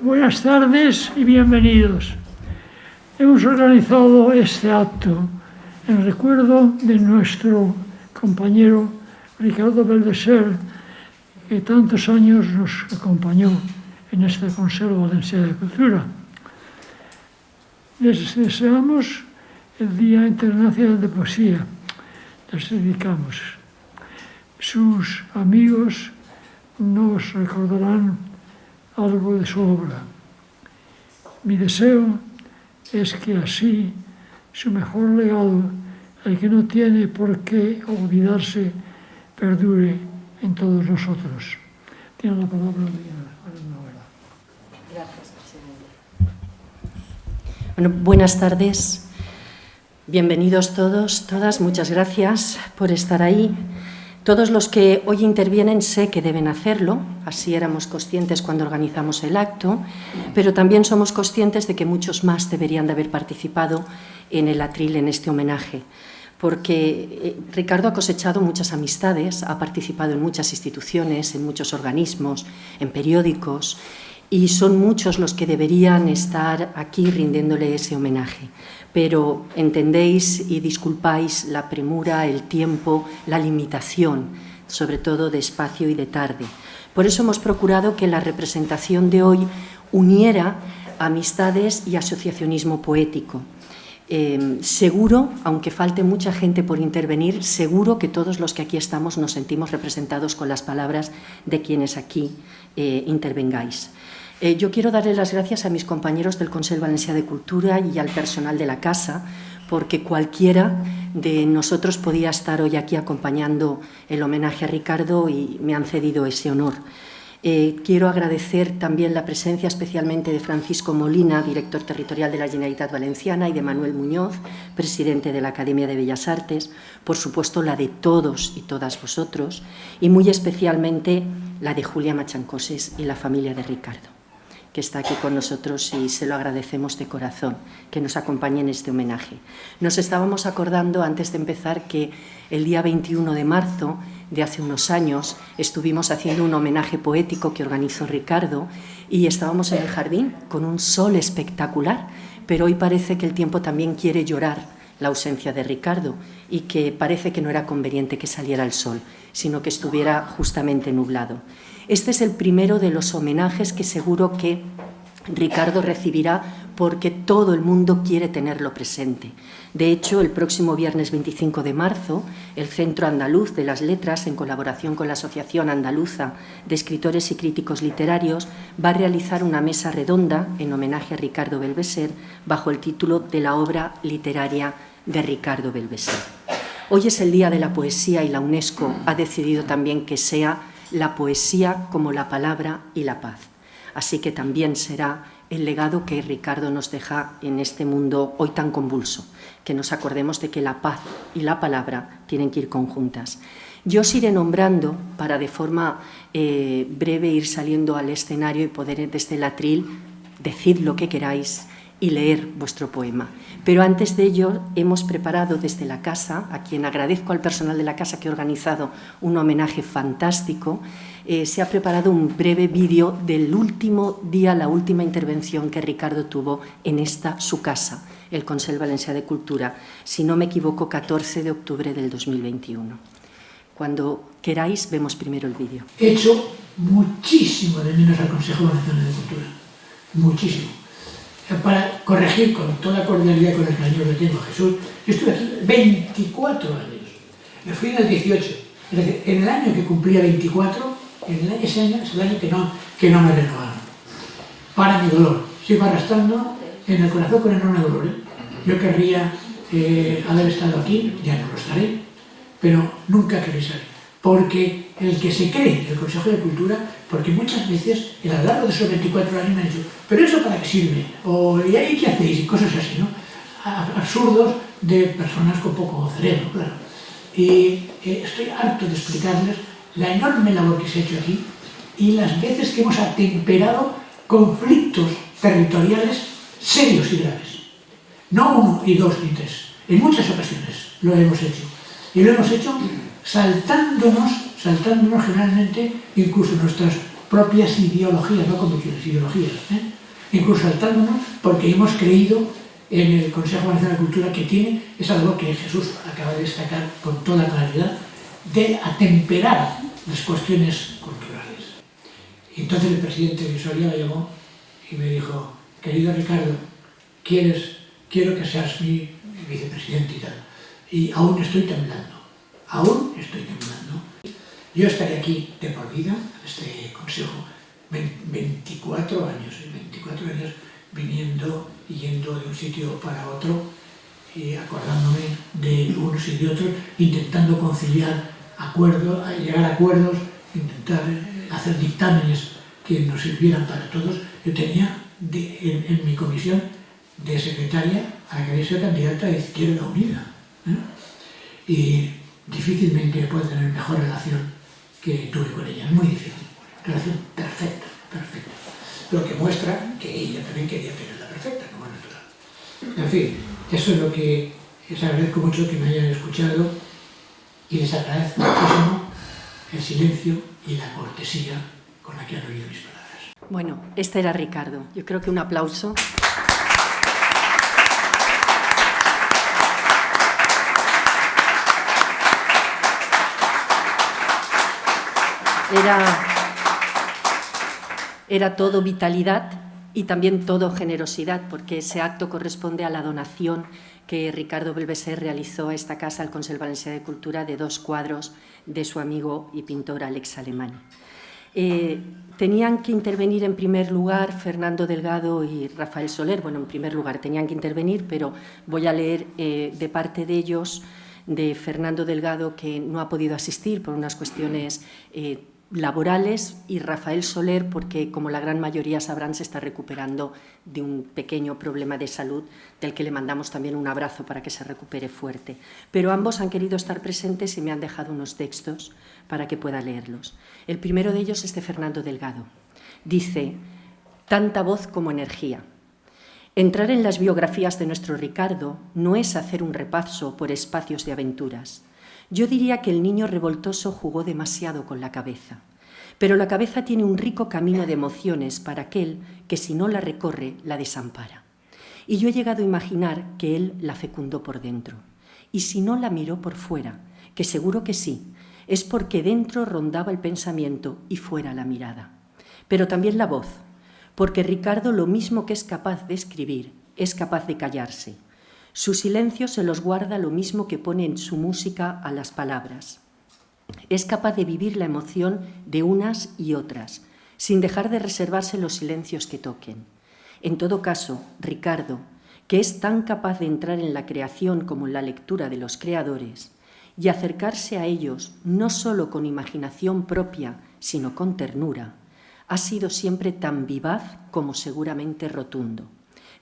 Buenas tardes y bienvenidos. Hemos organizado este acto en recuerdo de nuestro compañero Ricardo Belveser, que tantos años nos acompañó en este Consejo Valenciano de Cultura. Les deseamos el Día Internacional de Poesía. Les dedicamos. Sus amigos nos recordarán algo de su obra. Mi deseo es que así su mejor legado, el que no tiene por qué olvidarse, perdure en todos nosotros. Tiene la palabra Manuela. Gracias, presidente. Bueno, buenas tardes. Bienvenidos todos, todas. Muchas gracias por estar ahí. Todos los que hoy intervienen sé que deben hacerlo, así éramos conscientes cuando organizamos el acto, pero también somos conscientes de que muchos más deberían de haber participado en el atril, en este homenaje, porque Ricardo ha cosechado muchas amistades, ha participado en muchas instituciones, en muchos organismos, en periódicos, y son muchos los que deberían estar aquí rindiéndole ese homenaje. Pero entendéis y disculpáis la premura, el tiempo, la limitación, sobre todo de espacio y de tarde. Por eso hemos procurado que la representación de hoy uniera amistades y asociacionismo poético. Seguro, aunque falte mucha gente por intervenir, seguro que todos los que aquí estamos nos sentimos representados con las palabras de quienes aquí intervengáis. Yo quiero darle las gracias a mis compañeros del Consell Valencià de Cultura y al personal de la Casa, porque cualquiera de nosotros podía estar hoy aquí acompañando el homenaje a Ricardo y me han cedido ese honor. Quiero agradecer también la presencia especialmente de Francisco Molina, director territorial de la Generalitat Valenciana, y de Manuel Muñoz, presidente de la Academia de Bellas Artes, por supuesto la de todos y todas vosotros, y muy especialmente la de Julia Machancoses y la familia de Ricardo, que está aquí con nosotros y se lo agradecemos de corazón, que nos acompañe en este homenaje. Nos estábamos acordando antes de empezar que el día 21 de marzo de hace unos años estuvimos haciendo un homenaje poético que organizó Ricardo y estábamos en el jardín con un sol espectacular, pero hoy parece que el tiempo también quiere llorar la ausencia de Ricardo y que parece que no era conveniente que saliera el sol, sino que estuviera justamente nublado. Este es el primero de los homenajes que seguro que Ricardo recibirá porque todo el mundo quiere tenerlo presente. De hecho, el próximo viernes 25 de marzo, el Centro Andaluz de las Letras, en colaboración con la Asociación Andaluza de Escritores y Críticos Literarios, va a realizar una mesa redonda en homenaje a Ricardo Belveser bajo el título de la obra literaria de Ricardo Belveser. Hoy es el Día de la Poesía y la UNESCO ha decidido también que sea la poesía como la palabra y la paz. Así que también será el legado que Ricardo nos deja en este mundo hoy tan convulso, que nos acordemos de que la paz y la palabra tienen que ir conjuntas. Yo os iré nombrando para de forma breve ir saliendo al escenario y poder desde el atril decir lo que queráis y leer vuestro poema. Pero antes de ello hemos preparado desde la Casa, a quien agradezco al personal de la Casa que ha organizado un homenaje fantástico, se ha preparado un breve vídeo del último día, la última intervención que Ricardo tuvo en esta su casa, el Consell Valencià de Cultura, si no me equivoco, 14 de octubre del 2021. Cuando queráis, vemos primero el vídeo. He hecho muchísimo de menos al Consejo Valenciano de Cultura, muchísimo. Para corregir con toda cordialidad con el cariño que tengo a Jesús, yo estuve aquí 24 años, me fui en el 18, es decir, en el año que cumplía 24, ese año es el año que no me renovaron. Para mi dolor, sigo arrastrando en el corazón con enorme dolor. Yo querría haber estado aquí, ya no lo estaré, pero nunca querré salir. Porque el que se cree el Consejo de Cultura, porque muchas veces a lo largo de esos 24 años me han dicho, ¿pero eso para qué sirve? O ¿y ahí qué hacéis? Y cosas así, ¿no? Absurdos de personas con poco cerebro, claro. Y estoy harto de explicarles la enorme labor que se ha hecho aquí y las veces que hemos atemperado conflictos territoriales serios y graves. No uno y dos ni tres, en muchas ocasiones lo hemos hecho. Y lo hemos hecho saltándonos generalmente incluso nuestras propias ideologías, no convicciones, ideologías, incluso saltándonos porque hemos creído en el Consejo Valenciano de Cultura, que tiene, es algo que Jesús acaba de destacar con toda claridad, de atemperar las cuestiones culturales. Y entonces el presidente de Soria me llamó y me dijo: querido Ricardo, quiero que seas mi vicepresidente y tal. Y aún estoy temblando, Yo estaré aquí de por vida, en este consejo, 24 años viniendo y yendo de un sitio para otro, y acordándome de unos y de otros, intentando conciliar acuerdos, llegar a acuerdos, intentar hacer dictámenes que nos sirvieran para todos. Yo tenía en mi comisión de secretaria a la que había sido candidata de Izquierda Unida, y difícilmente puedo tener mejor relación que tuve con ella, es muy difícil, relación perfecta. Lo que muestra que ella también quería tenerla perfecta, como es natural. En fin, eso es lo que les agradezco mucho que me hayan escuchado, y les agradezco muchísimo el silencio y la cortesía con la que han oído mis palabras. Bueno, este era Ricardo. Yo creo que un aplauso. Era todo vitalidad y también todo generosidad, porque ese acto corresponde a la donación que Ricardo Belvesser realizó a esta casa, al Consell Valencià de Cultura, de 2 cuadros de su amigo y pintor Alex Alemany. Tenían que intervenir en primer lugar Fernando Delgado y Rafael Soler. Bueno, en primer lugar tenían que intervenir, pero voy a leer de parte de ellos, de Fernando Delgado, que no ha podido asistir por unas cuestiones laborales, y Rafael Soler porque, como la gran mayoría sabrán, se está recuperando de un pequeño problema de salud, del que le mandamos también un abrazo para que se recupere fuerte. Pero ambos han querido estar presentes y me han dejado unos textos para que pueda leerlos. El primero de ellos es de Fernando Delgado. Dice: tanta voz como energía. Entrar en las biografías de nuestro Ricardo no es hacer un repaso por espacios de aventuras. Yo diría que el niño revoltoso jugó demasiado con la cabeza, pero la cabeza tiene un rico camino de emociones para aquel que, si no la recorre, la desampara. Y yo he llegado a imaginar que él la fecundó por dentro. Y si no la miró por fuera, que seguro que sí, es porque dentro rondaba el pensamiento y fuera la mirada. Pero también la voz, porque Ricardo, lo mismo que es capaz de escribir, es capaz de callarse. Su silencio se los guarda lo mismo que pone en su música a las palabras. Es capaz de vivir la emoción de unas y otras, sin dejar de reservarse los silencios que toquen. En todo caso, Ricardo, que es tan capaz de entrar en la creación como en la lectura de los creadores, y acercarse a ellos no solo con imaginación propia, sino con ternura, ha sido siempre tan vivaz como seguramente rotundo,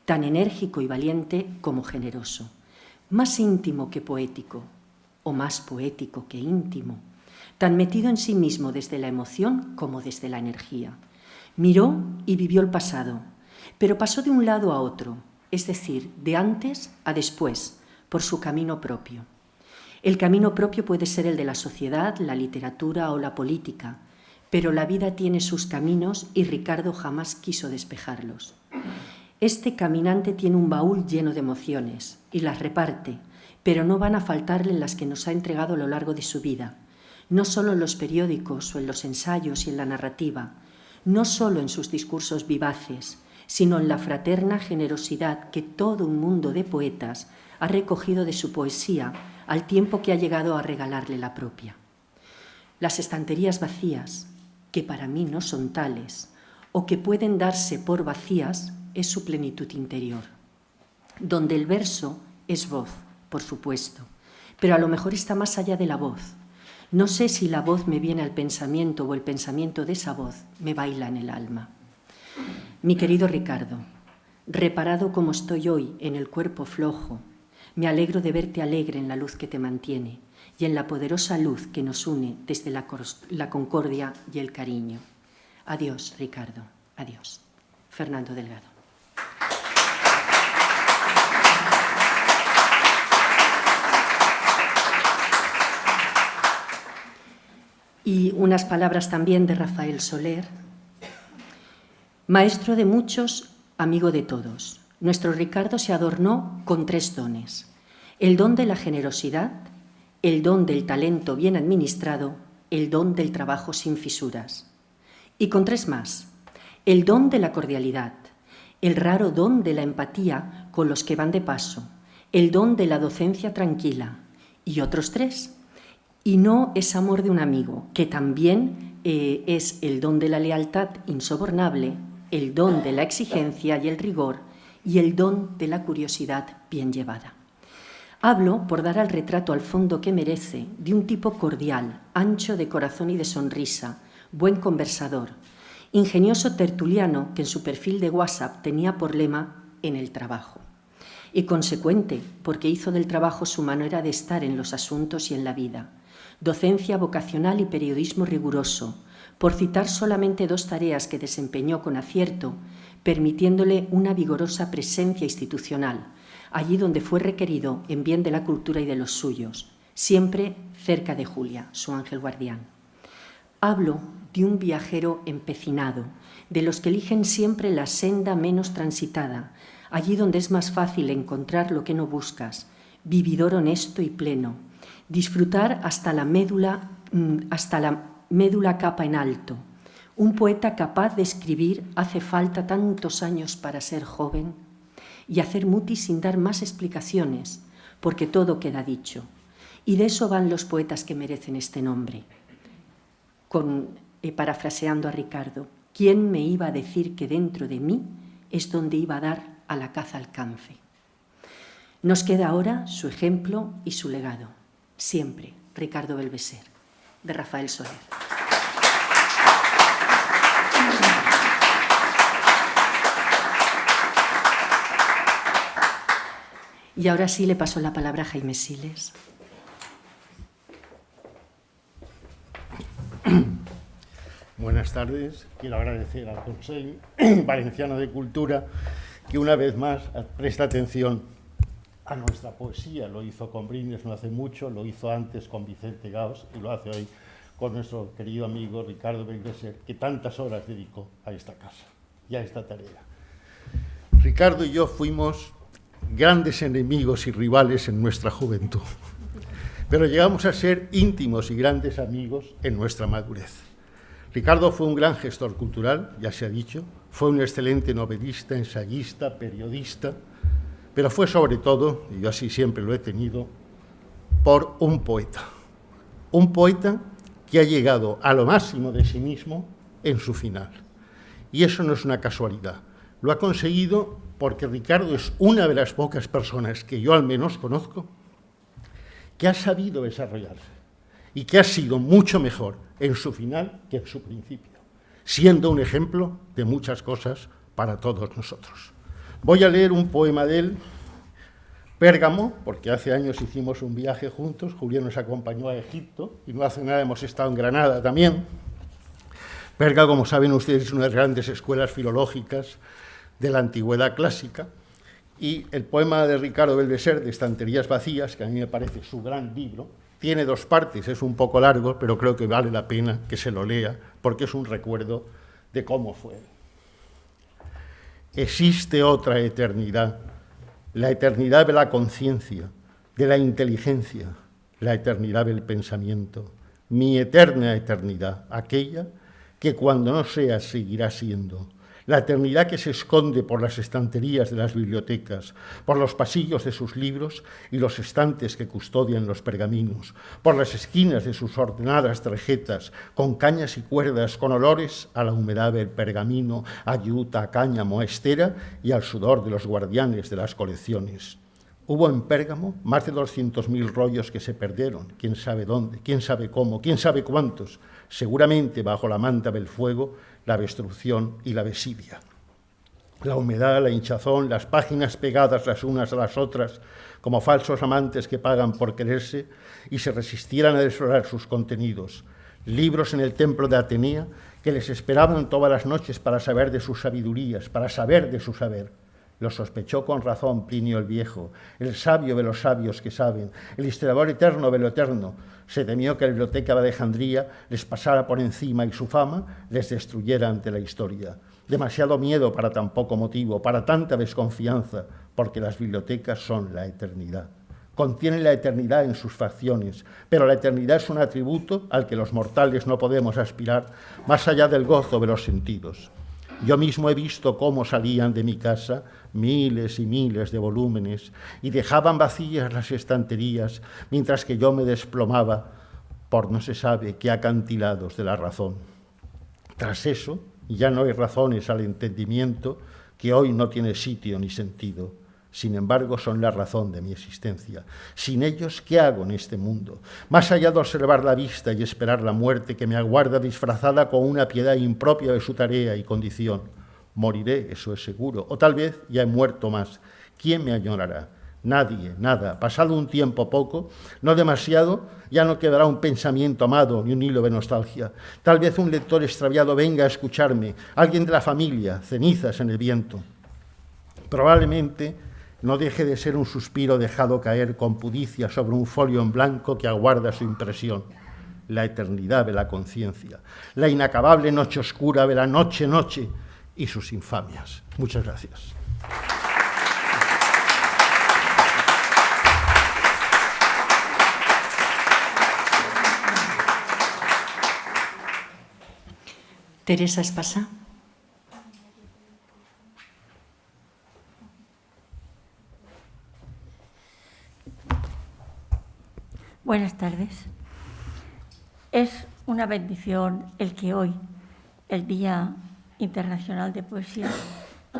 tan enérgico y valiente como generoso, más íntimo que poético, o más poético que íntimo, tan metido en sí mismo desde la emoción como desde la energía. Miró y vivió el pasado, pero pasó de un lado a otro, es decir, de antes a después, por su camino propio. El camino propio puede ser el de la sociedad, la literatura o la política, pero la vida tiene sus caminos y Ricardo jamás quiso despejarlos. Este caminante tiene un baúl lleno de emociones y las reparte, pero no van a faltarle las que nos ha entregado a lo largo de su vida, no solo en los periódicos o en los ensayos y en la narrativa, no solo en sus discursos vivaces, sino en la fraterna generosidad que todo un mundo de poetas ha recogido de su poesía al tiempo que ha llegado a regalarle la propia. Las estanterías vacías, que para mí no son tales, o que pueden darse por vacías, es su plenitud interior, donde el verso es voz, por supuesto, pero a lo mejor está más allá de la voz. No sé si la voz me viene al pensamiento o el pensamiento de esa voz me baila en el alma. Mi querido Ricardo, reparado como estoy hoy en el cuerpo flojo, me alegro de verte alegre en la luz que te mantiene y en la poderosa luz que nos une desde la concordia y el cariño. Adiós, Ricardo. Adiós. Fernando Delgado. Y unas palabras también de Rafael Soler, Maestro de muchos, amigo de todos. Nuestro Ricardo se adornó con 3 dones: el don de la generosidad, el don del talento bien administrado, el don del trabajo sin fisuras. Y con 3 más: el don de la cordialidad, el raro don de la empatía con los que van de paso, el don de la docencia tranquila, y otros 3. Y no es amor de un amigo, que también es el don de la lealtad insobornable, el don de la exigencia y el rigor, y el don de la curiosidad bien llevada. Hablo por dar al retrato al fondo que merece de un tipo cordial, ancho de corazón y de sonrisa, buen conversador, ingenioso tertuliano que en su perfil de WhatsApp tenía por lema «en el trabajo», y consecuente porque hizo del trabajo su manera de estar en los asuntos y en la vida, docencia vocacional y periodismo riguroso, por citar solamente 2 tareas que desempeñó con acierto, permitiéndole una vigorosa presencia institucional, allí donde fue requerido en bien de la cultura y de los suyos, siempre cerca de Julia, su ángel guardián. Hablo de un viajero empecinado, de los que eligen siempre la senda menos transitada, allí donde es más fácil encontrar lo que no buscas, vividor honesto y pleno, disfrutar hasta la médula capa en alto. Un poeta capaz de escribir hace falta tantos años para ser joven, y hacer mutis sin dar más explicaciones, porque todo queda dicho. Y de eso van los poetas que merecen este nombre. Parafraseando a Ricardo, ¿quién me iba a decir que dentro de mí es donde iba a dar a la caza alcance? Nos queda ahora su ejemplo y su legado. Siempre, Ricardo Belveser, de Rafael Soler. Y ahora sí le paso la palabra a Jaime Siles. Buenas tardes. Quiero agradecer al Consejo Valenciano de Cultura que una vez más presta atención a nuestra poesía. Lo hizo con Brines no hace mucho, lo hizo antes con Vicente Gaos y lo hace hoy con nuestro querido amigo Ricardo Belveser, que tantas horas dedicó a esta casa y a esta tarea. Ricardo y yo fuimos grandes enemigos y rivales en nuestra juventud, pero llegamos a ser íntimos y grandes amigos en nuestra madurez. Ricardo fue un gran gestor cultural, ya se ha dicho, fue un excelente novelista, ensayista, periodista, pero fue sobre todo, y yo así siempre lo he tenido, por un poeta que ha llegado a lo máximo de sí mismo en su final. Y eso no es una casualidad, lo ha conseguido porque Ricardo es una de las pocas personas que yo al menos conozco que ha sabido desarrollarse y que ha sido mucho mejor en su final que en su principio, siendo un ejemplo de muchas cosas para todos nosotros. Voy a leer un poema de él, Pérgamo, porque hace años hicimos un viaje juntos, Julián nos acompañó a Egipto y no hace nada hemos estado en Granada también. Pérgamo, como saben ustedes, es una de las grandes escuelas filológicas de la antigüedad clásica, y el poema de Ricardo Belveser, de Estanterías vacías, que a mí me parece su gran libro, tiene 2 partes, es un poco largo, pero creo que vale la pena que se lo lea, porque es un recuerdo de cómo fue. Existe otra eternidad, la eternidad de la conciencia, de la inteligencia, la eternidad del pensamiento, mi eterna eternidad, aquella que cuando no sea seguirá siendo, la eternidad que se esconde por las estanterías de las bibliotecas, por los pasillos de sus libros y los estantes que custodian los pergaminos, por las esquinas de sus ordenadas tarjetas, con cañas y cuerdas, con olores a la humedad del pergamino, a yuta, a cáñamo, a estera y al sudor de los guardianes de las colecciones. Hubo en Pérgamo más de 200.000 rollos que se perdieron, quién sabe dónde, quién sabe cómo, quién sabe cuántos, seguramente bajo la manta del fuego, la destrucción y la desidia. La humedad, la hinchazón, las páginas pegadas las unas a las otras, como falsos amantes que pagan por quererse y se resistieran a desflorar sus contenidos. Libros en el templo de Atenea que les esperaban todas las noches para saber de sus sabidurías, para saber de su saber. Lo sospechó con razón Plinio el Viejo, el sabio de los sabios que saben, el historiador eterno de lo eterno. Se temió que la biblioteca de Alejandría les pasara por encima y su fama les destruyera ante la historia. Demasiado miedo para tan poco motivo, para tanta desconfianza, porque las bibliotecas son la eternidad. Contienen la eternidad en sus facciones, pero la eternidad es un atributo al que los mortales no podemos aspirar más allá del gozo de los sentidos. Yo mismo he visto cómo salían de mi casa miles y miles de volúmenes y dejaban vacías las estanterías mientras que yo me desplomaba por no se sabe qué acantilados de la razón. Tras eso, ya no hay razones al entendimiento que hoy no tiene sitio ni sentido. Sin embargo, son la razón de mi existencia. Sin ellos, ¿qué hago en este mundo? Más allá de observar la vista y esperar la muerte que me aguarda disfrazada con una piedad impropia de su tarea y condición. Moriré, eso es seguro, o tal vez ya he muerto más. ¿Quién me añorará? Nadie, nada. Pasado un tiempo poco, no demasiado, ya no quedará un pensamiento amado ni un hilo de nostalgia. Tal vez un lector extraviado venga a escucharme, alguien de la familia, cenizas en el viento. Probablemente no deje de ser un suspiro dejado caer con pudicia sobre un folio en blanco que aguarda su impresión. La eternidad de la conciencia, la inacabable noche oscura de la noche y sus infamias. Muchas gracias. Teresa Espasa. Buenas tardes. Es una bendición el que hoy, el Día Internacional de Poesía,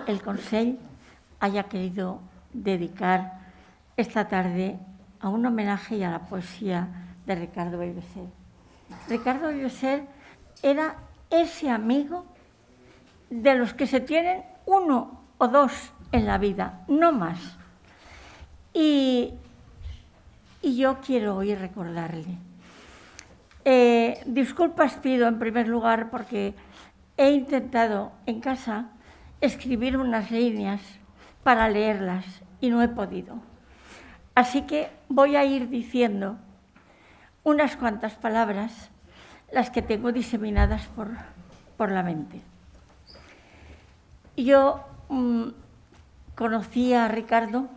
el Consell haya querido dedicar esta tarde a un homenaje y a la poesía de Ricardo Bellveser. Ricardo Bellveser era ese amigo de los que se tienen uno o dos en la vida, no más. Y yo quiero hoy recordarle. Disculpas pido en primer lugar porque he intentado en casa escribir unas líneas para leerlas y no he podido. Así que voy a ir diciendo unas cuantas palabras, las que tengo diseminadas por la mente. Yo conocí a Ricardo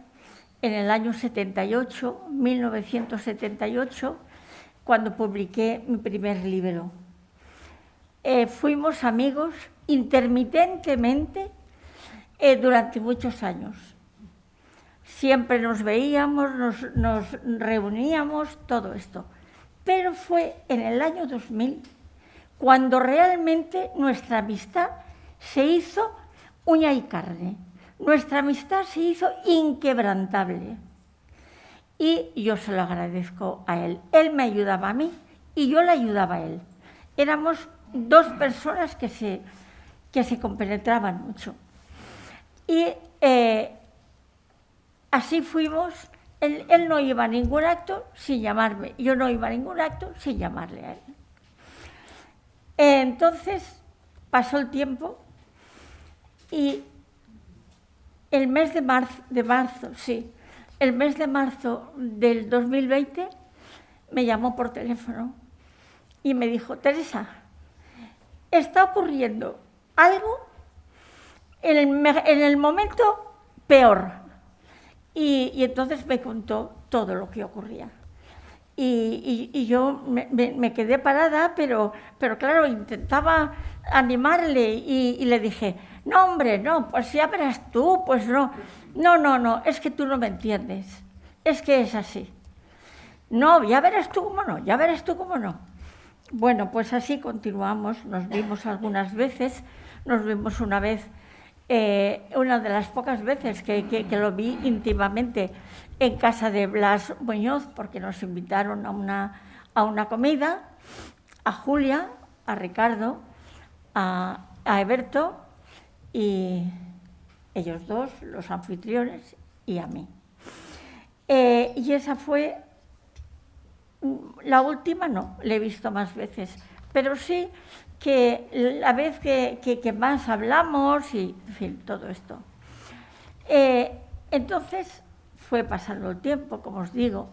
en el año 78, 1978, cuando publiqué mi primer libro. Fuimos amigos intermitentemente durante muchos años. Siempre nos veíamos, nos reuníamos, todo esto. Pero fue en el año 2000 cuando realmente nuestra amistad se hizo uña y carne. Nuestra amistad se hizo inquebrantable. Y yo se lo agradezco a él. Él me ayudaba a mí y yo le ayudaba a él. Éramos dos personas que se compenetraban mucho. Y así fuimos. Él no iba a ningún acto sin llamarme. Yo no iba a ningún acto sin llamarle a él. Entonces pasó el tiempo y el mes de marzo, el mes de marzo del 2020 me llamó por teléfono y me dijo: Teresa, está ocurriendo algo en el momento peor. Y entonces me contó todo lo que ocurría. Y yo me quedé parada, pero claro, intentaba animarle y le dije: no, hombre, no, pues ya verás tú, pues no. No, es que tú no me entiendes, es que es así. No, ya verás tú cómo no. Bueno, pues así continuamos, nos vimos algunas veces, nos vimos una vez, una de las pocas veces que lo vi íntimamente en casa de Blas Muñoz, porque nos invitaron a una comida, a Julia, a Ricardo, a Eberto, y ellos dos, los anfitriones, y a mí. Y esa fue la última, no, la he visto más veces, pero sí que la vez que más hablamos y, en fin, todo esto. Entonces fue pasando el tiempo, como os digo,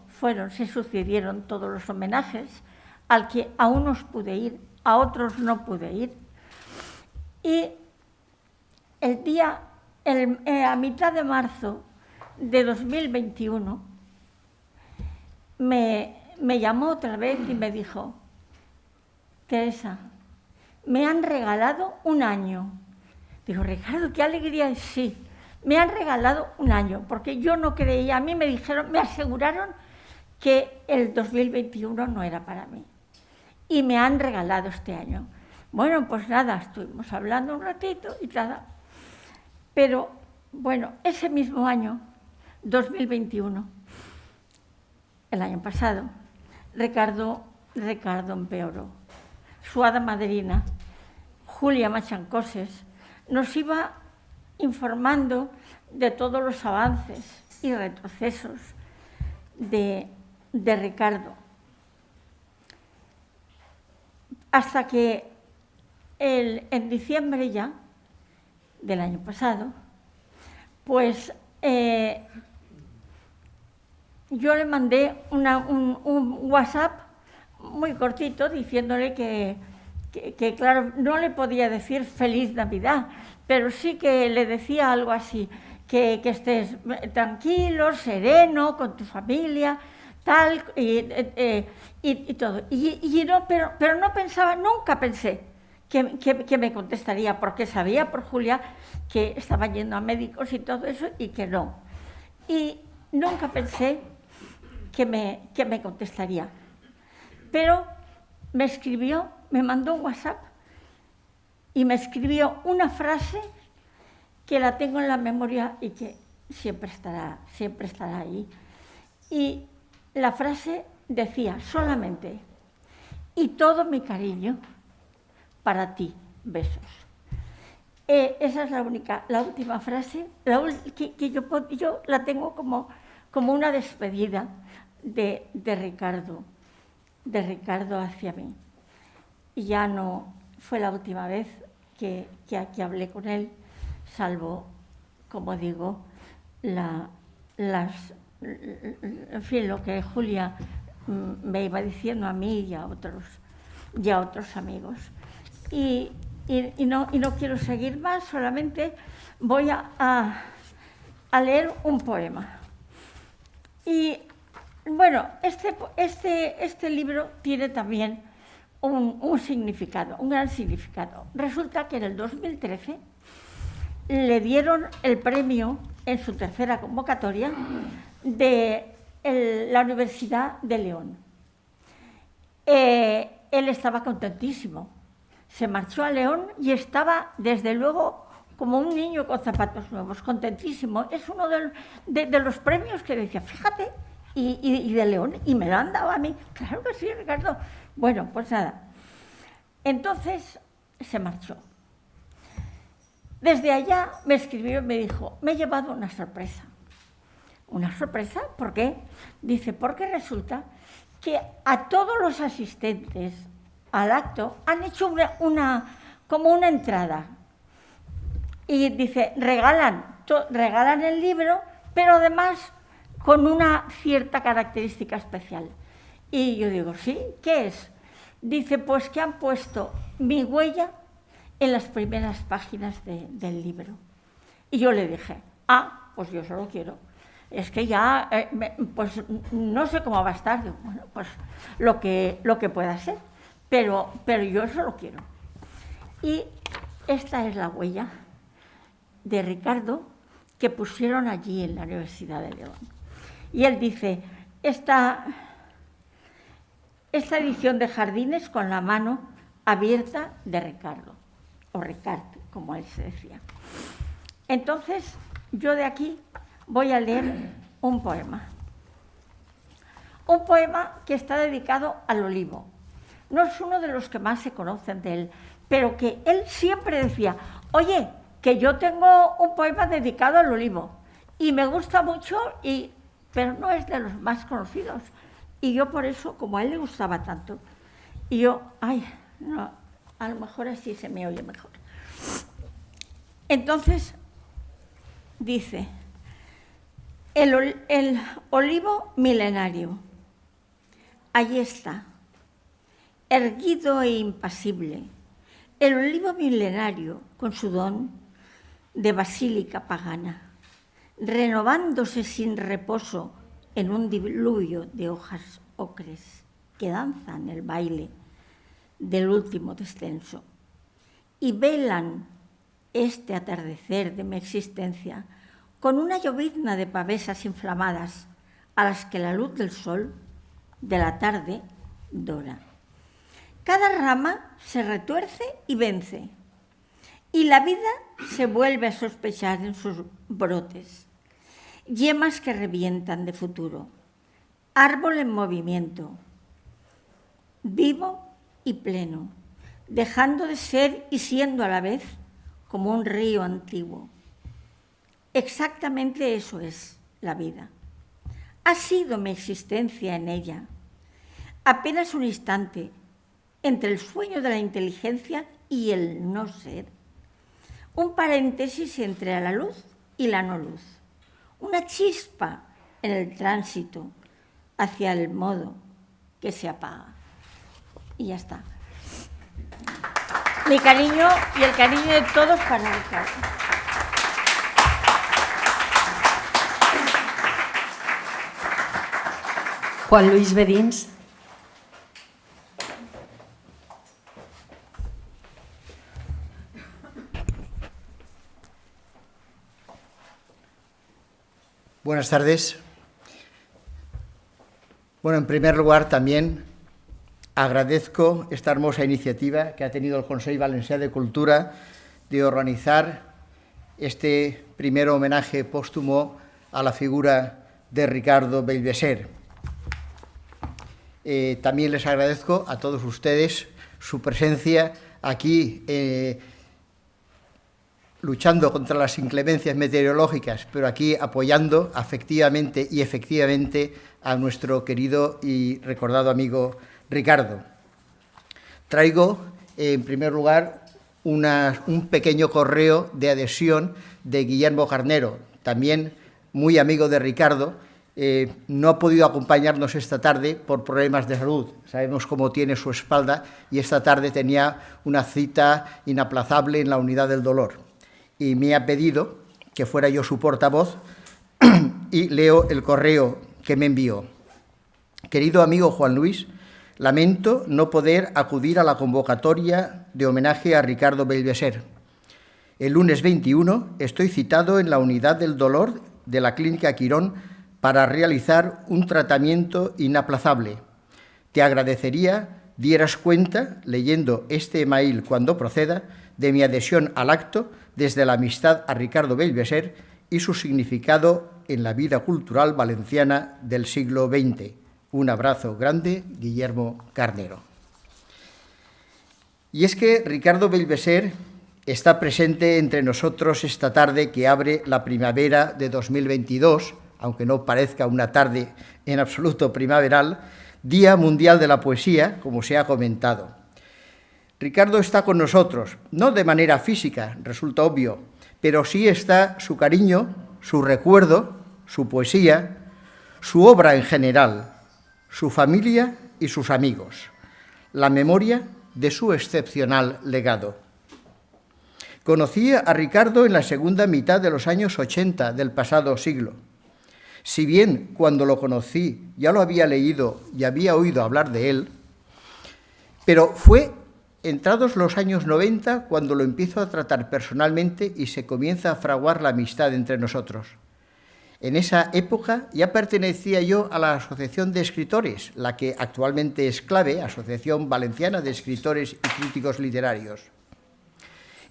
se sucedieron todos los homenajes, al que a unos pude ir, a otros no pude ir. Y a mitad de marzo de 2021, me llamó otra vez y me dijo: Teresa, me han regalado un año. Digo, Ricardo, qué alegría. Sí, me han regalado un año, porque yo no creía, a mí me dijeron, me aseguraron que el 2021 no era para mí. Y me han regalado este año. Bueno, pues nada, estuvimos hablando un ratito y nada. Pero, bueno, ese mismo año, 2021, el año pasado, Ricardo empeoró. Su hada madrina, Julia Machancoses, nos iba informando de todos los avances y retrocesos de Ricardo. Hasta que en diciembre ya, del año pasado, pues yo le mandé un WhatsApp muy cortito diciéndole que, claro, no le podía decir Feliz Navidad, pero sí que le decía algo así, que estés tranquilo, sereno, con tu familia, tal, y todo. Pero no pensaba, nunca pensé que me contestaría, porque sabía por Julia que estaba yendo a médicos y todo eso, y que no. Y nunca pensé que me contestaría. Pero me escribió, me mandó un WhatsApp y me escribió una frase que la tengo en la memoria y que siempre estará ahí. Y la frase decía solamente: y todo mi cariño para ti, besos. Esa es la última frase que yo la tengo como una despedida de Ricardo hacia mí. Y ya no fue la última vez que hablé con él, salvo, como digo, en fin, lo que Julia me iba diciendo a mí y a otros amigos. Y no quiero seguir más, solamente voy a leer un poema. Y bueno, este libro tiene también un significado, un gran significado. Resulta que en el 2013 le dieron el premio en su tercera convocatoria de la Universidad de León. Él estaba contentísimo. Se marchó a León y estaba, desde luego, como un niño con zapatos nuevos, contentísimo. Es uno de los premios que decía, fíjate, y de León, y me lo han dado a mí. Claro que sí, Ricardo. Bueno, pues nada. Entonces se marchó. Desde allá me escribió y me dijo, me he llevado una sorpresa. ¿Una sorpresa? ¿Por qué? Dice, porque resulta que a todos los asistentes al acto han hecho como una entrada. Y dice, regalan el libro, pero además con una cierta característica especial. Y yo digo, ¿sí? ¿Qué es? Dice, pues que han puesto mi huella en las primeras páginas del libro. Y yo le dije, pues yo solo quiero. Es que ya, pues no sé cómo va a estar. Digo, bueno, pues lo que pueda ser. Pero yo solo quiero. Y esta es la huella de Ricardo que pusieron allí en la Universidad de León. Y él dice, esta edición de Jardines con la mano abierta de Ricardo, o Ricard, como él se decía. Entonces, yo de aquí voy a leer un poema. Un poema que está dedicado al olivo. No es uno de los que más se conocen de él, pero que él siempre decía, oye, que yo tengo un poema dedicado al olivo y me gusta mucho, pero no es de los más conocidos. Y yo por eso, como a él le gustaba tanto, y yo, no, a lo mejor así se me oye mejor. Entonces, dice, el olivo milenario, allí está, erguido e impasible, el olivo milenario con su don, de basílica pagana, renovándose sin reposo en un diluvio de hojas ocres que danzan el baile del último descenso y velan este atardecer de mi existencia con una llovizna de pavesas inflamadas a las que la luz del sol de la tarde dora. Cada rama se retuerce y vence, y la vida se vuelve a sospechar en sus brotes. Yemas que revientan de futuro, árbol en movimiento, vivo y pleno, dejando de ser y siendo a la vez como un río antiguo. Exactamente eso es la vida. Ha sido mi existencia en ella, apenas un instante entre el sueño de la inteligencia y el no ser, un paréntesis entre la luz y la no luz, una chispa en el tránsito hacia el modo que se apaga. Y ya está. Mi cariño y el cariño de todos para Ricardo. Juan Luis Bedins. Buenas tardes. Bueno, en primer lugar también agradezco esta hermosa iniciativa que ha tenido el Consell Valencià de Cultura de organizar este primer homenaje póstumo a la figura de Ricardo Bellveser. También les agradezco a todos ustedes su presencia aquí luchando contra las inclemencias meteorológicas, pero aquí apoyando afectivamente y efectivamente a nuestro querido y recordado amigo Ricardo. Traigo, en primer lugar, un pequeño correo de adhesión de Guillermo Carnero, también muy amigo de Ricardo. No ha podido acompañarnos esta tarde por problemas de salud. Sabemos cómo tiene su espalda y esta tarde tenía una cita inaplazable en la unidad del dolor. Y me ha pedido que fuera yo su portavoz y leo el correo que me envió. Querido amigo Juan Luis, lamento no poder acudir a la convocatoria de homenaje a Ricardo Bellveser. El lunes 21 estoy citado en la unidad del dolor de la Clínica Quirón para realizar un tratamiento inaplazable. Te agradecería dieras cuenta, leyendo este email cuando proceda, de mi adhesión al acto desde la amistad a Ricardo Bellveser y su significado en la vida cultural valenciana del siglo XX. Un abrazo grande, Guillermo Carnero. Y es que Ricardo Bellveser está presente entre nosotros esta tarde que abre la primavera de 2022, aunque no parezca una tarde en absoluto primaveral, Día Mundial de la Poesía, como se ha comentado. Ricardo está con nosotros, no de manera física, resulta obvio, pero sí está su cariño, su recuerdo, su poesía, su obra en general, su familia y sus amigos, la memoria de su excepcional legado. Conocí a Ricardo en la segunda mitad de los años 80 del pasado siglo. Si bien cuando lo conocí ya lo había leído y había oído hablar de él, pero fue entrados los años 90 cuando lo empiezo a tratar personalmente y se comienza a fraguar la amistad entre nosotros. En esa época ya pertenecía yo a la Asociación de Escritores, la que actualmente es clave, Asociación Valenciana de Escritores y Críticos Literarios.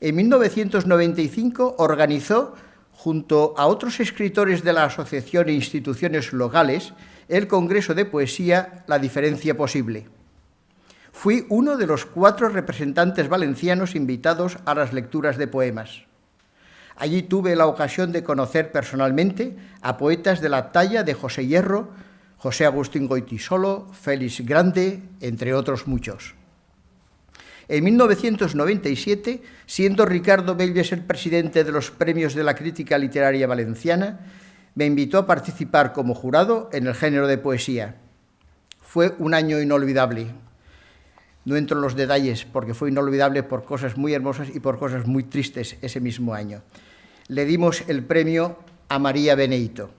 En 1995 organizó, junto a otros escritores de la asociación e instituciones locales, el Congreso de Poesía La Diferencia Posible. Fui uno de los 4 representantes valencianos invitados a las lecturas de poemas. Allí tuve la ocasión de conocer personalmente a poetas de la talla de José Hierro, José Agustín Goytisolo, Félix Grande, entre otros muchos. En 1997, siendo Ricardo Bellveser presidente de los Premios de la Crítica Literaria Valenciana, me invitó a participar como jurado en el género de poesía. Fue un año inolvidable. No entro en los detalles porque fue inolvidable por cosas muy hermosas y por cosas muy tristes ese mismo año. le dimos el premio a María Beneito.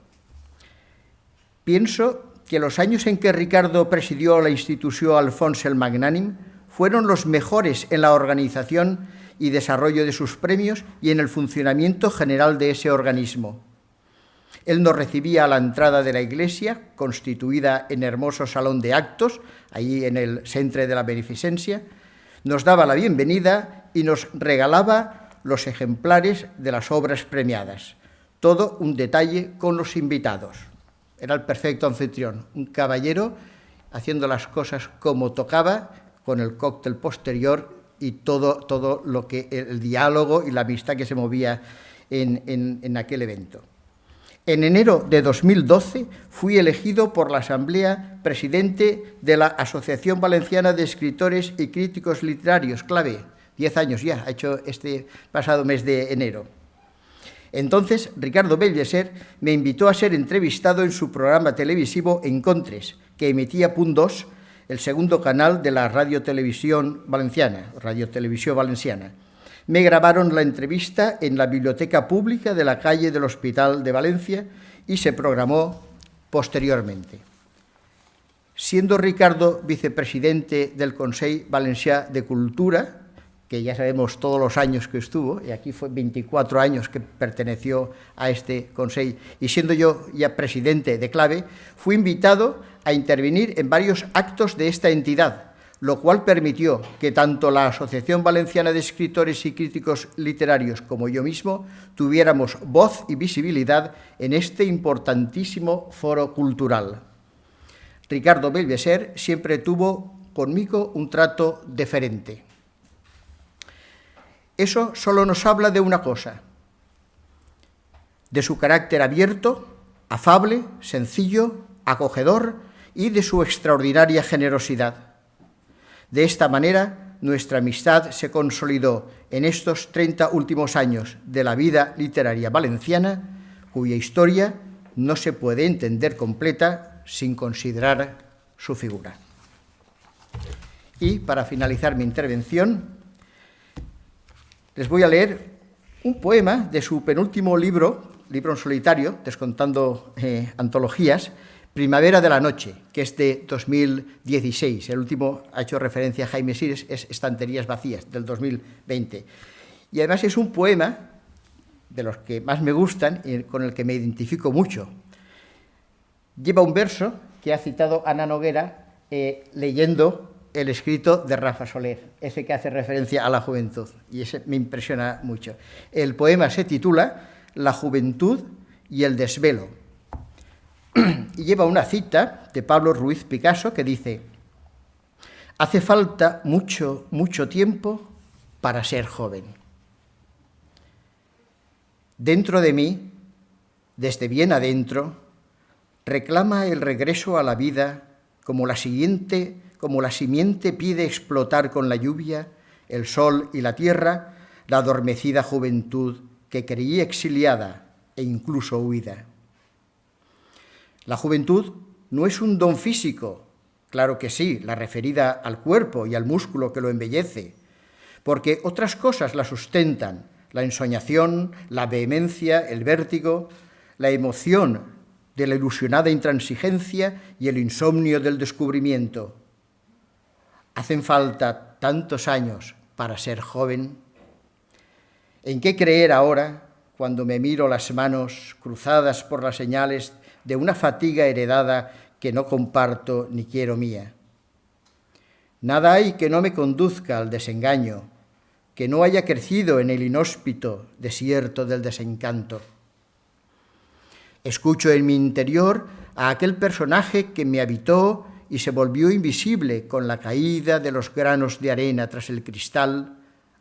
Pienso que los años en que Ricardo presidió la institució Alfons el Magnànim fueron los mejores en la organización y desarrollo de sus premios y en el funcionamiento general de ese organismo. Él nos recibía a la entrada de la iglesia, constituida en hermoso salón de actos, allí en el centre de la beneficencia, nos daba la bienvenida y nos regalaba los ejemplares de las obras premiadas. Todo un detalle con los invitados. Era el perfecto anfitrión, un caballero haciendo las cosas como tocaba, con el cóctel posterior y todo lo que el diálogo y la amistad que se movía en aquel evento. En enero de 2012 fui elegido por la Asamblea presidente de la Asociación Valenciana de Escritores y Críticos Literarios, CLAVE. 10 años ya, ha hecho este pasado mes de enero. Entonces, Ricardo Bellveser me invitó a ser entrevistado en su programa televisivo Encontres, que emitía Punt 2, el segundo canal de la Radio-Televisión Valenciana, Radio-Televisión Valenciana. Me grabaron la entrevista en la Biblioteca Pública de la calle del Hospital de Valencia y se programó posteriormente. Siendo Ricardo vicepresidente del Consell Valencià de Cultura, que ya sabemos todos los años que estuvo, y aquí fue 24 años que perteneció a este Consell, y siendo yo ya presidente de CLAVE, fui invitado a intervenir en varios actos de esta entidad, lo cual permitió que tanto la Asociación Valenciana de Escritores y Críticos Literarios como yo mismo tuviéramos voz y visibilidad en este importantísimo foro cultural. Ricardo Bellveser siempre tuvo conmigo un trato deferente. Eso solo nos habla de una cosa, de su carácter abierto, afable, sencillo, acogedor y de su extraordinaria generosidad. De esta manera, nuestra amistad se consolidó en estos 30 últimos años de la vida literaria valenciana, cuya historia no se puede entender completa sin considerar su figura. Y, para finalizar mi intervención, les voy a leer un poema de su penúltimo libro en solitario, descontando antologías, Primavera de la noche, que es de 2016. El último ha hecho referencia a Jaime Sires, es Estanterías vacías, del 2020. Y además es un poema de los que más me gustan y con el que me identifico mucho. Lleva un verso que ha citado Ana Noguera leyendo el escrito de Rafa Soler, ese que hace referencia a la juventud, y ese me impresiona mucho. El poema se titula La juventud y el desvelo. Y lleva una cita de Pablo Ruiz Picasso que dice: hace falta mucho, mucho tiempo para ser joven. Dentro de mí, desde bien adentro, reclama el regreso a la vida como la simiente pide explotar con la lluvia, el sol y la tierra, la adormecida juventud que creí exiliada e incluso huida. La juventud no es un don físico, claro que sí, la referida al cuerpo y al músculo que lo embellece, porque otras cosas la sustentan, la ensoñación, la vehemencia, el vértigo, la emoción de la ilusionada intransigencia y el insomnio del descubrimiento. ¿Hacen falta tantos años para ser joven? ¿En qué creer ahora cuando me miro las manos cruzadas por las señales de una fatiga heredada que no comparto ni quiero mía? Nada hay que no me conduzca al desengaño, que no haya crecido en el inhóspito desierto del desencanto. Escucho en mi interior a aquel personaje que me habitó y se volvió invisible con la caída de los granos de arena tras el cristal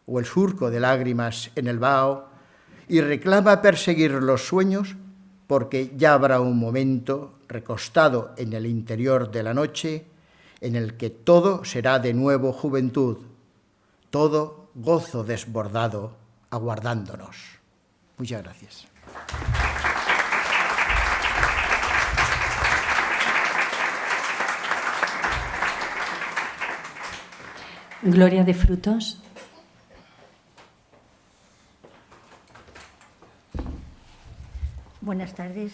o el surco de lágrimas en el vaho, y reclama perseguir los sueños porque ya habrá un momento recostado en el interior de la noche en el que todo será de nuevo juventud, todo gozo desbordado aguardándonos. Muchas gracias. Gloria de Frutos. Buenas tardes.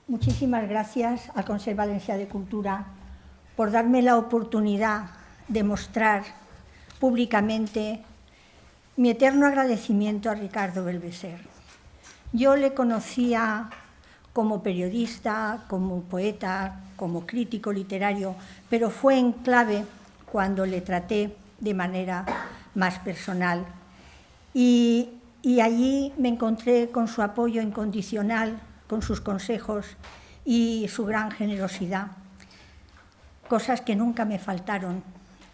Muchísimas gracias al Consell Valencià de Cultura por darme la oportunidad de mostrar públicamente mi eterno agradecimiento a Ricardo Belveser. Yo le conocía como periodista, como poeta, como crítico literario, pero fue en clave cuando le traté de manera más personal. Y allí me encontré con su apoyo incondicional, con sus consejos y su gran generosidad, cosas que nunca me faltaron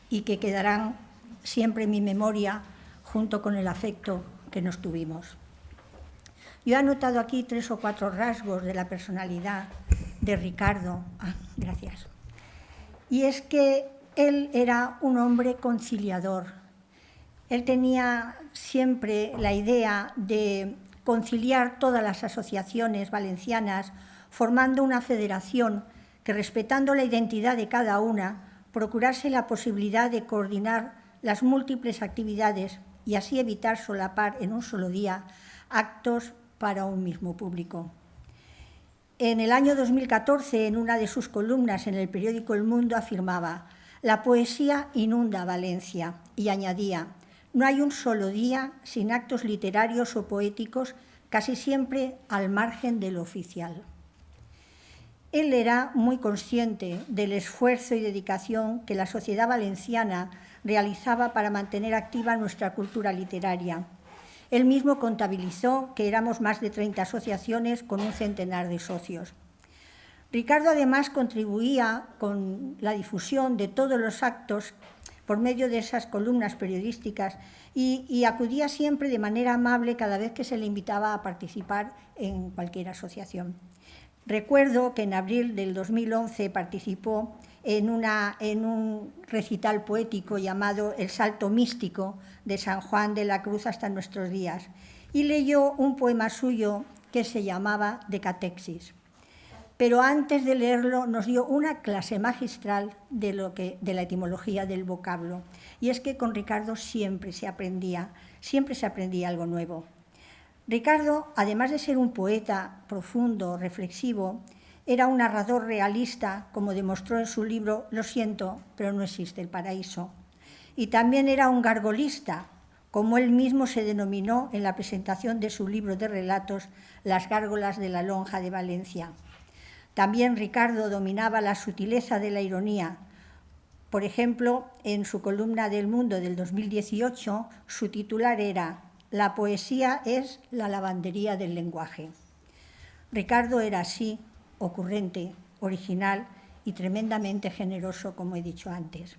y que quedarán siempre en mi memoria junto con el afecto que nos tuvimos. Yo he anotado aquí 3 o 4 rasgos de la personalidad de Ricardo. Gracias. Y es que él era un hombre conciliador. Él tenía siempre la idea de conciliar todas las asociaciones valencianas, formando una federación que, respetando la identidad de cada una, procurase la posibilidad de coordinar las múltiples actividades y así evitar solapar en un solo día actos para un mismo público. En el año 2014, en una de sus columnas en el periódico El Mundo, afirmaba: «La poesía inunda Valencia», y añadía: «No hay un solo día sin actos literarios o poéticos, casi siempre al margen de lo oficial». Él era muy consciente del esfuerzo y dedicación que la sociedad valenciana realizaba para mantener activa nuestra cultura literaria. Él mismo contabilizó que éramos más de 30 asociaciones con un centenar de socios. Ricardo además contribuía con la difusión de todos los actos por medio de esas columnas periodísticas y acudía siempre de manera amable cada vez que se le invitaba a participar en cualquier asociación. Recuerdo que en abril del 2011 participó en un recital poético llamado El Salto Místico, de San Juan de la Cruz hasta nuestros días, y leyó un poema suyo que se llamaba De Catexis. Pero antes de leerlo nos dio una clase magistral de la etimología del vocablo. Y es que con Ricardo siempre se aprendía algo nuevo. Ricardo, además de ser un poeta profundo, reflexivo, era un narrador realista, como demostró en su libro Lo siento, pero no existe el paraíso. Y también era un gargolista, como él mismo se denominó en la presentación de su libro de relatos Las gárgolas de la Lonja de Valencia. También Ricardo dominaba la sutileza de la ironía. Por ejemplo, en su columna del Mundo del 2018, su titular era «La poesía es la lavandería del lenguaje». Ricardo era así, ocurrente, original y tremendamente generoso, como he dicho antes.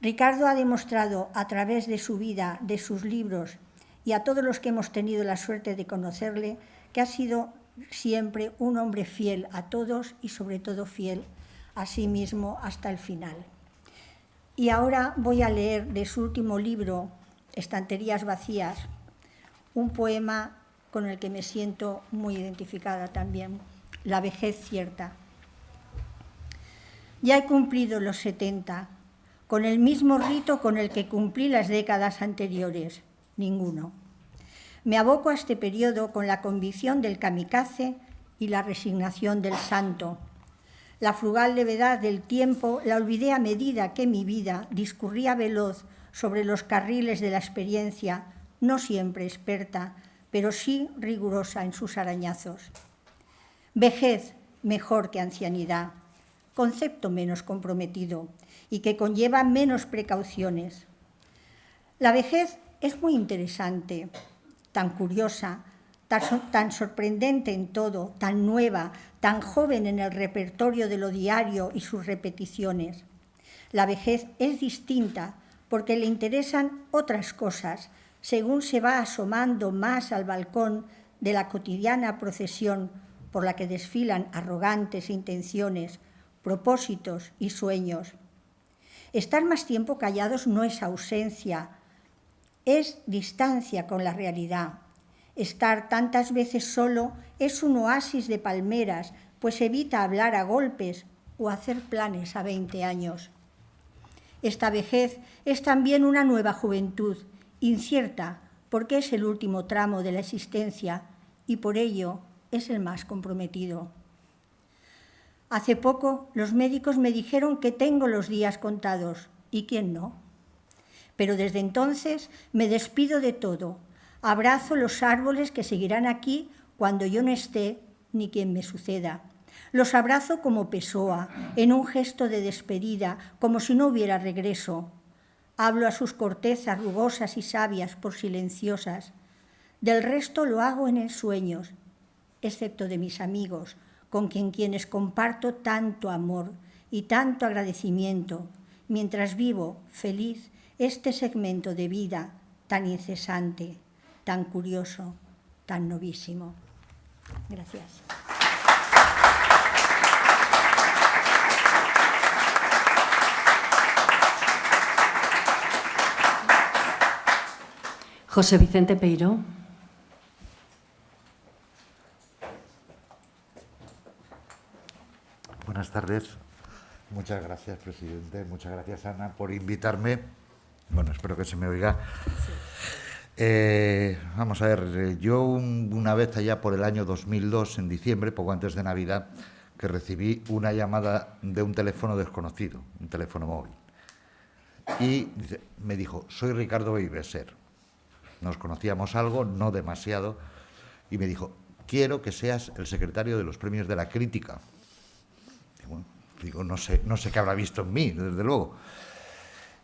Ricardo ha demostrado a través de su vida, de sus libros y a todos los que hemos tenido la suerte de conocerle, que ha sido siempre un hombre fiel a todos y sobre todo fiel a sí mismo hasta el final. Y ahora voy a leer de su último libro, Estanterías vacías, un poema con el que me siento muy identificada también, La vejez cierta. Ya he cumplido los 70, con el mismo rito con el que cumplí las décadas anteriores, ninguno. Me aboco a este periodo con la convicción del kamikaze y la resignación del santo. La frugal levedad del tiempo la olvidé a medida que mi vida discurría veloz sobre los carriles de la experiencia, no siempre experta, pero sí rigurosa en sus arañazos. Vejez mejor que ancianidad, concepto menos comprometido y que conlleva menos precauciones. La vejez es muy interesante, tan curiosa, tan sorprendente en todo, tan nueva, tan joven en el repertorio de lo diario y sus repeticiones. La vejez es distinta porque le interesan otras cosas según se va asomando más al balcón de la cotidiana procesión por la que desfilan arrogantes intenciones, propósitos y sueños. Estar más tiempo callados no es ausencia, es distancia con la realidad. Estar tantas veces solo es un oasis de palmeras, pues evita hablar a golpes o hacer planes a 20 años. Esta vejez es también una nueva juventud, incierta, porque es el último tramo de la existencia y por ello es el más comprometido. Hace poco los médicos me dijeron que tengo los días contados, ¿y quién no? Pero desde entonces me despido de todo. Abrazo los árboles que seguirán aquí cuando yo no esté ni quien me suceda. Los abrazo como Pessoa, en un gesto de despedida, como si no hubiera regreso. Hablo a sus cortezas rugosas y sabias por silenciosas. Del resto lo hago en sueños, excepto de mis amigos, con quienes comparto tanto amor y tanto agradecimiento, mientras vivo feliz este segmento de vida tan incesante, tan curioso, tan novísimo. Gracias. José Vicente Peiró. Buenas tardes. Muchas gracias, presidente. Muchas gracias, Ana, por invitarme. Bueno, espero que se me oiga. Vamos a ver, yo una vez allá por el año 2002, en diciembre, poco antes de Navidad, que recibí una llamada de un teléfono desconocido, un teléfono móvil. Y me dijo, soy Ricardo Belveser. Nos conocíamos algo, no demasiado, y me dijo, quiero que seas el secretario de los premios de la crítica. Y bueno, digo, no sé qué habrá visto en mí, desde luego.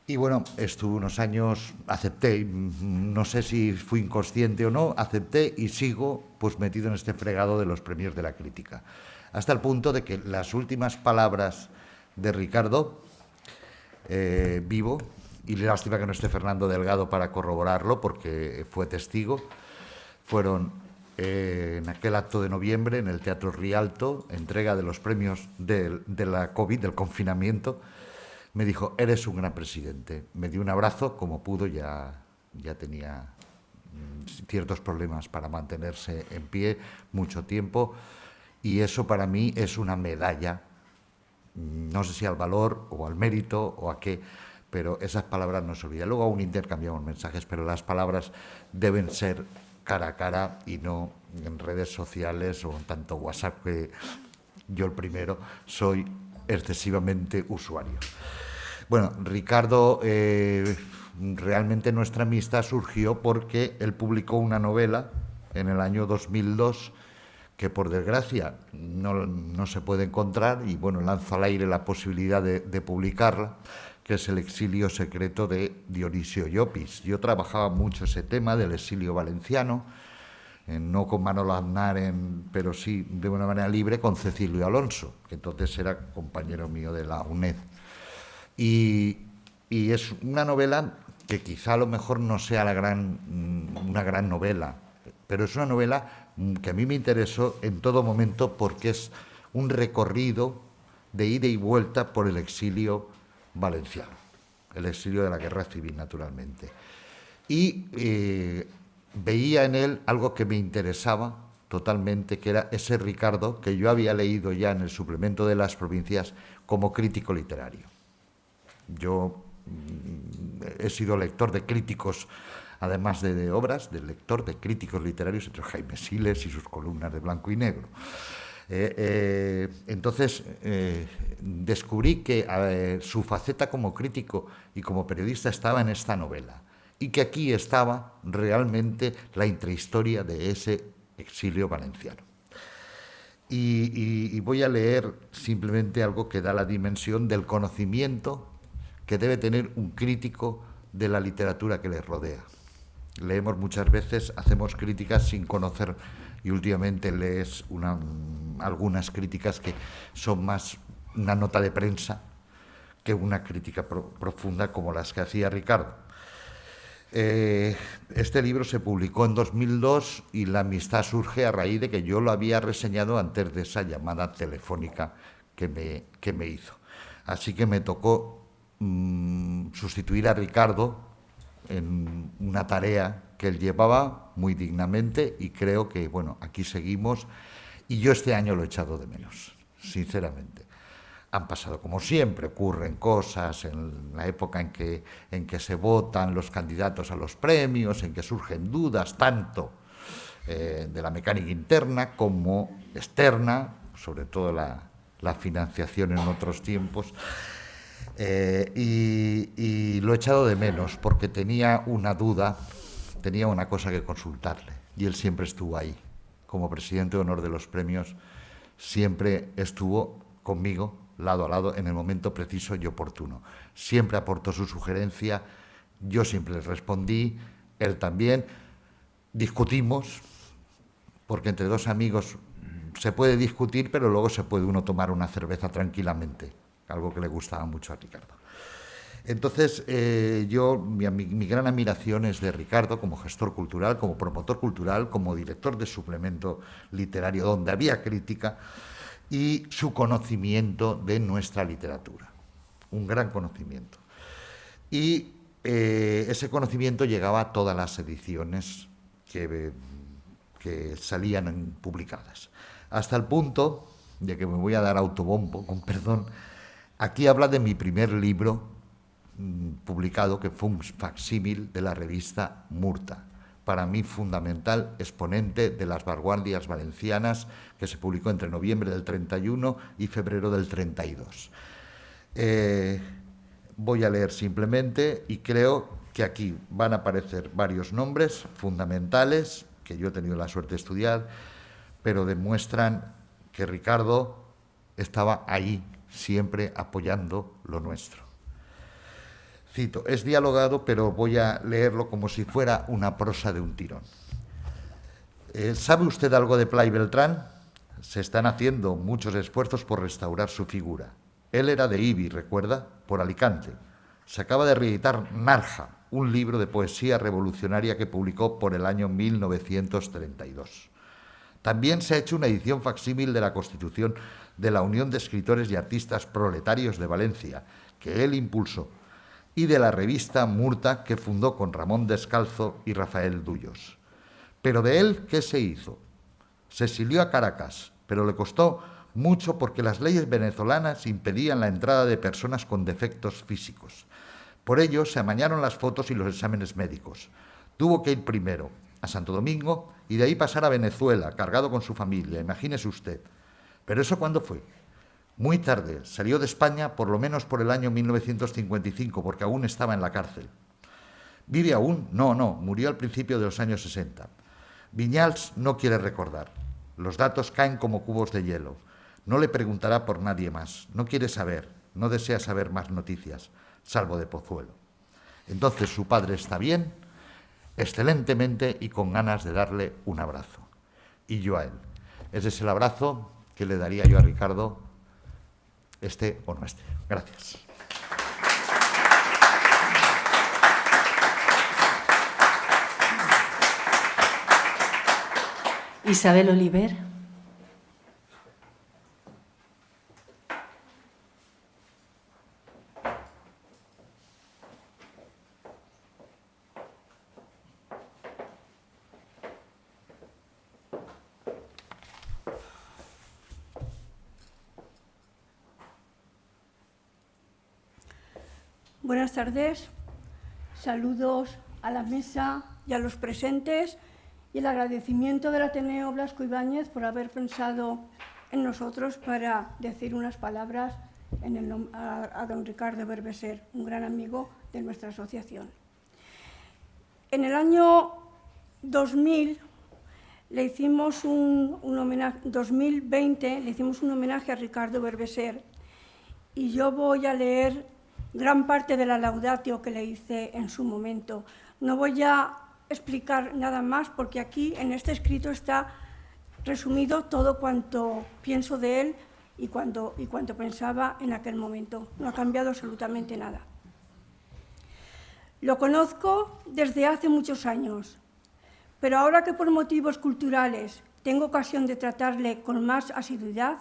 Y bueno, estuve unos años, acepté, no sé si fui inconsciente o no, acepté y sigo pues metido en este fregado de los premios de la crítica. Hasta el punto de que las últimas palabras de Ricardo, vivo, y lástima que no esté Fernando Delgado para corroborarlo, porque fue testigo, fueron en aquel acto de noviembre en el Teatro Rialto, entrega de los premios de la COVID, del confinamiento. Me dijo, eres un gran presidente. Me dio un abrazo, como pudo, ya tenía ciertos problemas para mantenerse en pie mucho tiempo, y eso para mí es una medalla, no sé si al valor o al mérito o a qué, pero esas palabras no se olvidan. Luego aún intercambiamos mensajes, pero las palabras deben ser cara a cara y no en redes sociales o en tanto WhatsApp, que yo el primero soy excesivamente usuario. Bueno, Ricardo, realmente nuestra amistad surgió porque él publicó una novela en el año 2002 que por desgracia no se puede encontrar, y bueno, lanzo al aire la posibilidad de publicarla, que es El exilio secreto de Dionisio Llopis. Yo trabajaba mucho ese tema del exilio valenciano, no con Manolo Aznar, pero sí de una manera libre con Cecilio Alonso, que entonces era compañero mío de la UNED. Y es una novela que quizá a lo mejor no sea una gran novela, pero es una novela que a mí me interesó en todo momento porque es un recorrido de ida y vuelta por el exilio valenciano, el exilio de la guerra civil, naturalmente. Y veía en él algo que me interesaba totalmente, que era ese Ricardo que yo había leído ya en el suplemento de Las Provincias como crítico literario. Yo he sido lector de críticos, además de obras, de lector de críticos literarios, entre Jaime Siles y sus columnas de blanco y negro. Entonces descubrí que su faceta como crítico y como periodista estaba en esta novela, y que aquí estaba realmente la intrahistoria de ese exilio valenciano. Y voy a leer simplemente algo que da la dimensión del conocimiento que debe tener un crítico de la literatura que le rodea. Leemos muchas veces, hacemos críticas sin conocer, y últimamente lees algunas críticas que son más una nota de prensa que una crítica profunda como las que hacía Ricardo. Este libro se publicó en 2002 y la amistad surge a raíz de que yo lo había reseñado antes de esa llamada telefónica que me hizo. Así que me tocó sustituir a Ricardo en una tarea que él llevaba muy dignamente, y creo que, bueno, aquí seguimos, y yo este año lo he echado de menos, sinceramente. Han pasado, como siempre, ocurren cosas en la época en que se votan los candidatos a los premios, en que surgen dudas tanto de la mecánica interna como externa, sobre todo la financiación en otros tiempos. Y lo he echado de menos porque tenía una duda, tenía una cosa que consultarle, y él siempre estuvo ahí. Como presidente de honor de los premios, siempre estuvo conmigo, lado a lado, en el momento preciso y oportuno. Siempre aportó su sugerencia, yo siempre le respondí, él también. Discutimos, porque entre dos amigos se puede discutir, pero luego se puede uno tomar una cerveza tranquilamente, algo que le gustaba mucho a Ricardo. Entonces, mi gran admiración es de Ricardo como gestor cultural, como promotor cultural, como director de suplemento literario, donde había crítica, y su conocimiento de nuestra literatura, un gran conocimiento. Y ese conocimiento llegaba a todas las ediciones que salían publicadas, hasta el punto de que me voy a dar autobombo, con perdón. Aquí habla de mi primer libro publicado, que fue un facsímil de la revista Murta, para mí fundamental exponente de las vanguardias valencianas, que se publicó entre noviembre del 31 y febrero del 32. Voy a leer simplemente, y creo que aquí van a aparecer varios nombres fundamentales que yo he tenido la suerte de estudiar, pero demuestran que Ricardo estaba ahí siempre apoyando lo nuestro. Cito, es dialogado, pero voy a leerlo como si fuera una prosa de un tirón. ¿Sabe usted algo de Pla y Beltrán? Se están haciendo muchos esfuerzos por restaurar su figura. Él era de Ibi, ¿recuerda? Por Alicante. Se acaba de reeditar Narja, un libro de poesía revolucionaria que publicó por el año 1932. También se ha hecho una edición facsímil de la Constitución de la Unión de Escritores y Artistas Proletarios de Valencia, que él impulsó, y de la revista Murta, que fundó con Ramón Descalzo y Rafael Dullos. Pero de él, ¿qué se hizo? Se exilió a Caracas, pero le costó mucho porque las leyes venezolanas impedían la entrada de personas con defectos físicos. Por ello, se amañaron las fotos y los exámenes médicos. Tuvo que ir primero a Santo Domingo y de ahí pasar a Venezuela, cargado con su familia, imagínese usted. ¿Pero eso cuándo fue? Muy tarde, salió de España por lo menos por el año 1955, porque aún estaba en la cárcel. ¿Vive aún? No, murió al principio de los años 60. Viñals no quiere recordar. Los datos caen como cubos de hielo. No le preguntará por nadie más. No quiere saber, no desea saber más noticias, salvo de Pozuelo. Entonces su padre está bien, excelentemente y con ganas de darle un abrazo. Y yo a él. Ese es el abrazo que le daría yo a Ricardo, esté o no esté. Gracias. Isabel Oliver. Buenas tardes, saludos a la mesa y a los presentes y el agradecimiento del Ateneo Blasco Ibáñez por haber pensado en nosotros para decir unas palabras a don Ricardo Berbeser, un gran amigo de nuestra asociación. En el año 2000 le hicimos un homenaje, 2020 le hicimos un homenaje a Ricardo Berbeser y yo voy a leer gran parte de la laudatio que le hice en su momento. No voy a explicar nada más porque aquí en este escrito está resumido todo cuanto pienso de él y cuanto pensaba en aquel momento. No ha cambiado absolutamente nada. Lo conozco desde hace muchos años, pero ahora que por motivos culturales tengo ocasión de tratarle con más asiduidad,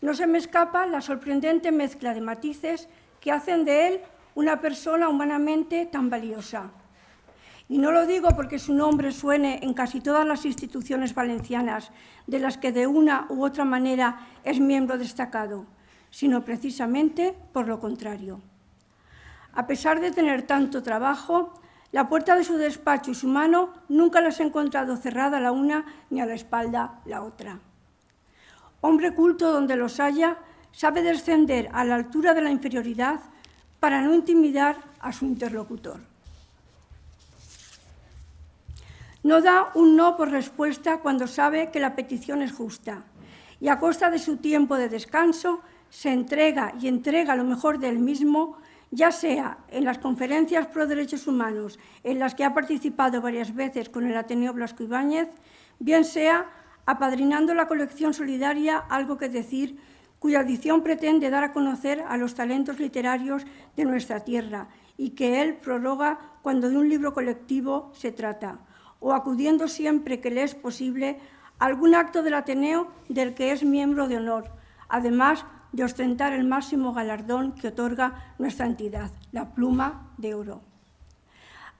no se me escapa la sorprendente mezcla de matices que hacen de él una persona humanamente tan valiosa. Y no lo digo porque su nombre suene en casi todas las instituciones valencianas, de las que de una u otra manera es miembro destacado, sino precisamente por lo contrario. A pesar de tener tanto trabajo, la puerta de su despacho y su mano nunca las he encontrado cerrada la una ni a la espalda la otra. Hombre culto donde los haya, sabe descender a la altura de la inferioridad para no intimidar a su interlocutor. No da un no por respuesta cuando sabe que la petición es justa y a costa de su tiempo de descanso se entrega y entrega lo mejor de él mismo, ya sea en las conferencias pro derechos humanos en las que ha participado varias veces con el Ateneo Blasco Ibáñez, bien sea apadrinando la colección solidaria Algo que decir, cuya edición pretende dar a conocer a los talentos literarios de nuestra tierra y que él prorroga cuando de un libro colectivo se trata, o acudiendo siempre que le es posible a algún acto del Ateneo del que es miembro de honor, además de ostentar el máximo galardón que otorga nuestra entidad, la Pluma de Oro.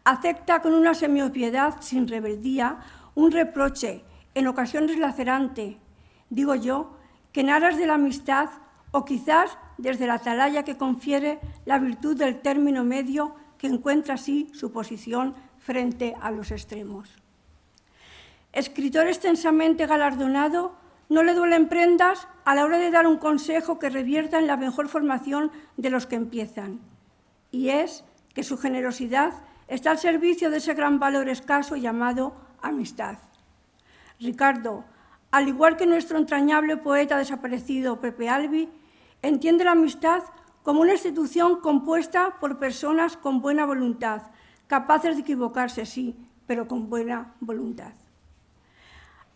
Acepta con una semiopiedad sin rebeldía un reproche, en ocasiones lacerante, digo yo, que en aras de la amistad o quizás desde la atalaya que confiere la virtud del término medio que encuentra así su posición frente a los extremos. Escritor extensamente galardonado, no le duelen prendas a la hora de dar un consejo que revierta en la mejor formación de los que empiezan, y es que su generosidad está al servicio de ese gran valor escaso llamado amistad. Ricardo, al igual que nuestro entrañable poeta desaparecido Pepe Albi, entiende la amistad como una institución compuesta por personas con buena voluntad, capaces de equivocarse, sí, pero con buena voluntad.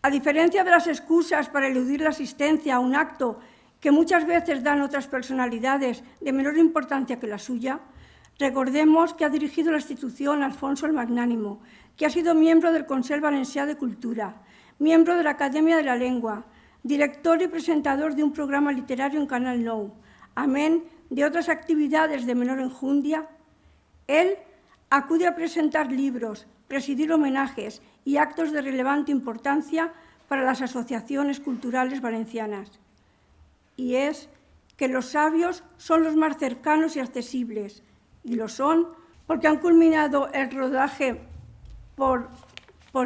A diferencia de las excusas para eludir la asistencia a un acto que muchas veces dan otras personalidades de menor importancia que la suya, recordemos que ha dirigido la institución Alfonso el Magnánimo, que ha sido miembro del Consell Valencià de Cultura, miembro de la Academia de la Lengua, director y presentador de un programa literario en Canal Nou, amén de otras actividades de menor enjundia. Él acude a presentar libros, presidir homenajes y actos de relevante importancia para las asociaciones culturales valencianas. Y es que los sabios son los más cercanos y accesibles, y lo son porque han culminado el rodaje por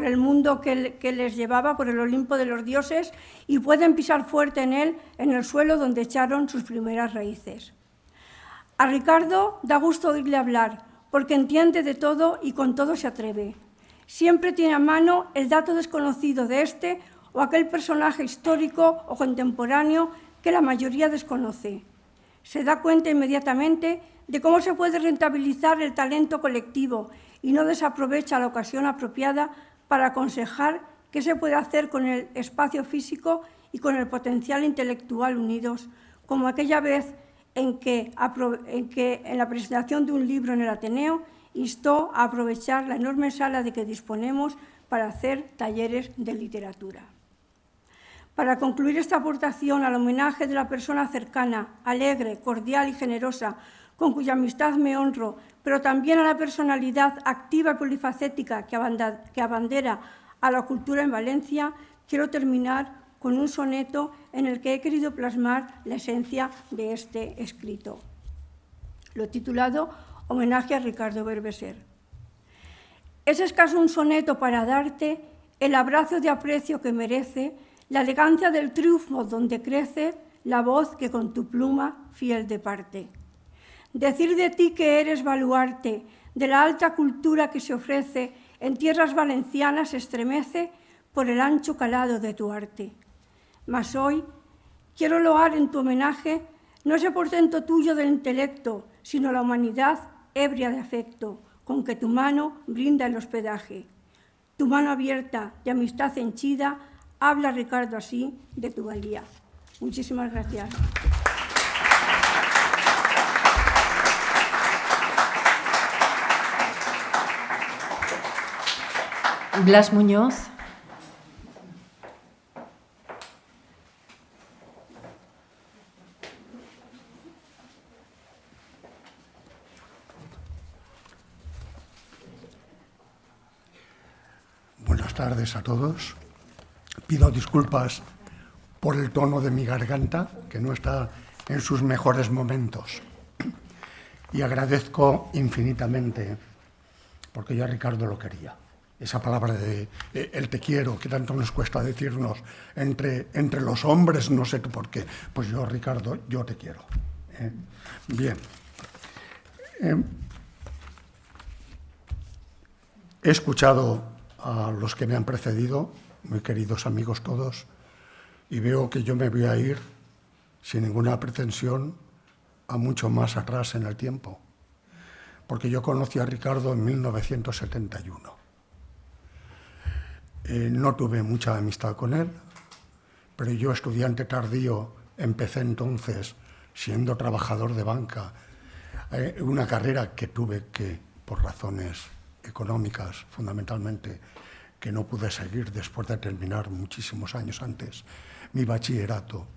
el mundo que les llevaba, por el Olimpo de los dioses, y pueden pisar fuerte en él, en el suelo donde echaron sus primeras raíces. A Ricardo da gusto oírle hablar, porque entiende de todo y con todo se atreve. Siempre tiene a mano el dato desconocido de este o aquel personaje histórico o contemporáneo que la mayoría desconoce. Se da cuenta inmediatamente de cómo se puede rentabilizar el talento colectivo y no desaprovecha la ocasión apropiada para aconsejar qué se puede hacer con el espacio físico y con el potencial intelectual unidos, como aquella vez en que en la presentación de un libro en el Ateneo instó a aprovechar la enorme sala de que disponemos para hacer talleres de literatura. Para concluir esta aportación al homenaje de la persona cercana, alegre, cordial y generosa, con cuya amistad me honro, pero también a la personalidad activa y polifacética que abandera a la cultura en Valencia, quiero terminar con un soneto en el que he querido plasmar la esencia de este escrito. Lo he titulado Homenaje a Ricardo Belvesser. Es escaso un soneto para darte el abrazo de aprecio que merece, la elegancia del triunfo donde crece la voz que con tu pluma fiel departe. Decir de ti que eres baluarte de la alta cultura que se ofrece en tierras valencianas estremece por el ancho calado de tu arte. Mas hoy quiero loar en tu homenaje no ese portento tuyo del intelecto, sino la humanidad ebria de afecto, con que tu mano brinda el hospedaje. Tu mano abierta de amistad henchida, habla Ricardo así de tu valía. Muchísimas gracias. Blas Muñoz. Buenas tardes a todos. Pido disculpas por el tono de mi garganta, que no está en sus mejores momentos. Y agradezco infinitamente, porque yo a Ricardo lo quería. Esa palabra de el te quiero, que tanto nos cuesta decirnos entre los hombres, no sé por qué. Pues yo, Ricardo, yo te quiero. Bien. He escuchado a los que me han precedido, muy queridos amigos todos, y veo que yo me voy a ir, sin ninguna pretensión, a mucho más atrás en el tiempo. Porque yo conocí a Ricardo en 1971. No tuve mucha amistad con él, pero yo, estudiante tardío, empecé entonces, siendo trabajador de banca, una carrera que tuve que, por razones económicas fundamentalmente, que no pude seguir después de terminar muchísimos años antes mi bachillerato.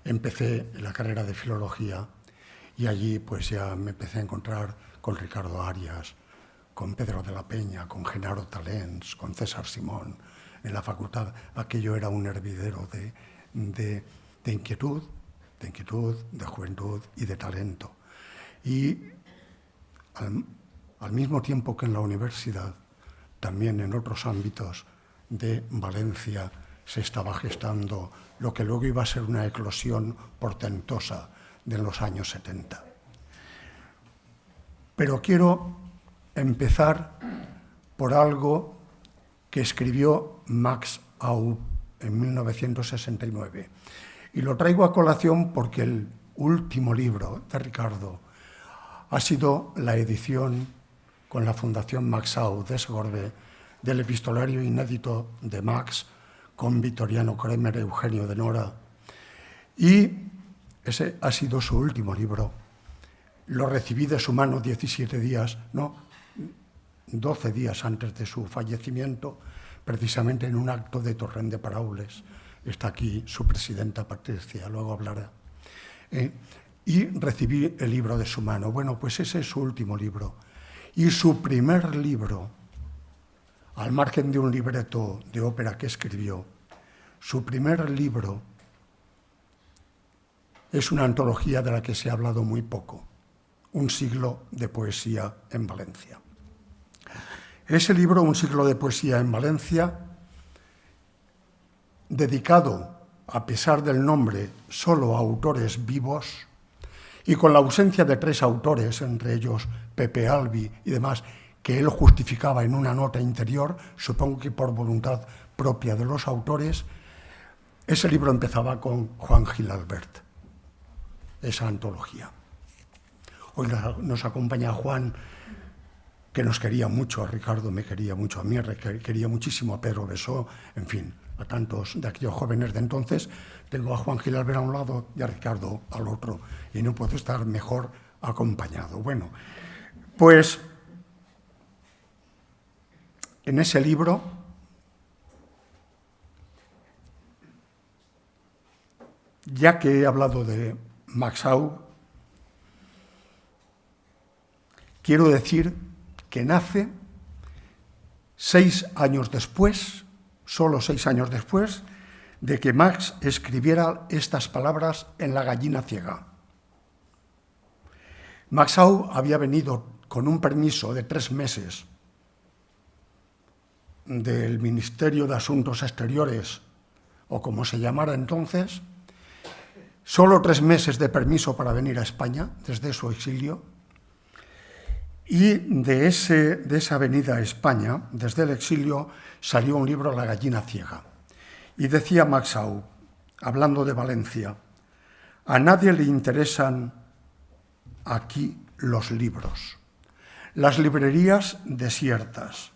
Empecé la carrera de filología y allí pues ya me empecé a encontrar con Ricardo Arias, con Pedro de la Peña, con Genaro Talens, con César Simón. En la facultad aquello era un hervidero de inquietud, de juventud y de talento. Y al mismo tiempo que en la universidad, también en otros ámbitos de Valencia se estaba gestando lo que luego iba a ser una eclosión portentosa de los años 70. Pero quiero empezar por algo que escribió Max Aub en 1969. Y lo traigo a colación porque el último libro de Ricardo ha sido la edición con la Fundación Max Aub de Segorbe del epistolario inédito de Max con Vittoriano Kremer, Eugenio de Nora. Y ese ha sido su último libro. Lo recibí de su mano 12 días antes de su fallecimiento, precisamente en un acto de Torrent de Paraules. Está aquí su presidenta Patricia, luego hablará. Y recibí el libro de su mano. Bueno, pues ese es su último libro. Y su primer libro, al margen de un libreto de ópera que escribió, su primer libro es una antología de la que se ha hablado muy poco, Un siglo de poesía en Valencia. Ese libro, Un siglo de poesía en Valencia, dedicado, a pesar del nombre, solo a autores vivos, y con la ausencia de 3 autores, entre ellos Pepe Albi y demás, que él justificaba en una nota interior, supongo que por voluntad propia de los autores, ese libro empezaba con Juan Gil Albert, esa antología. Hoy nos acompaña Juan, que nos quería mucho, a Ricardo me quería mucho, a mí quería muchísimo, a Pedro Besó, en fin, a tantos de aquellos jóvenes de entonces. Tengo a Juan Gil Albert a un lado y a Ricardo al otro, y no puedo estar mejor acompañado. Bueno, pues en ese libro ya que he hablado de Max Aub, quiero decir que nace 6 años después, solo 6 años después, de que Max escribiera estas palabras en La gallina ciega. Max Aub había venido con un permiso de 3 meses del Ministerio de Asuntos Exteriores, o como se llamara entonces, solo 3 meses de permiso para venir a España desde su exilio, y de esa venida a España, desde el exilio, salió un libro, La gallina ciega. Y decía Max Aub, hablando de Valencia, a nadie le interesan aquí los libros, las librerías desiertas.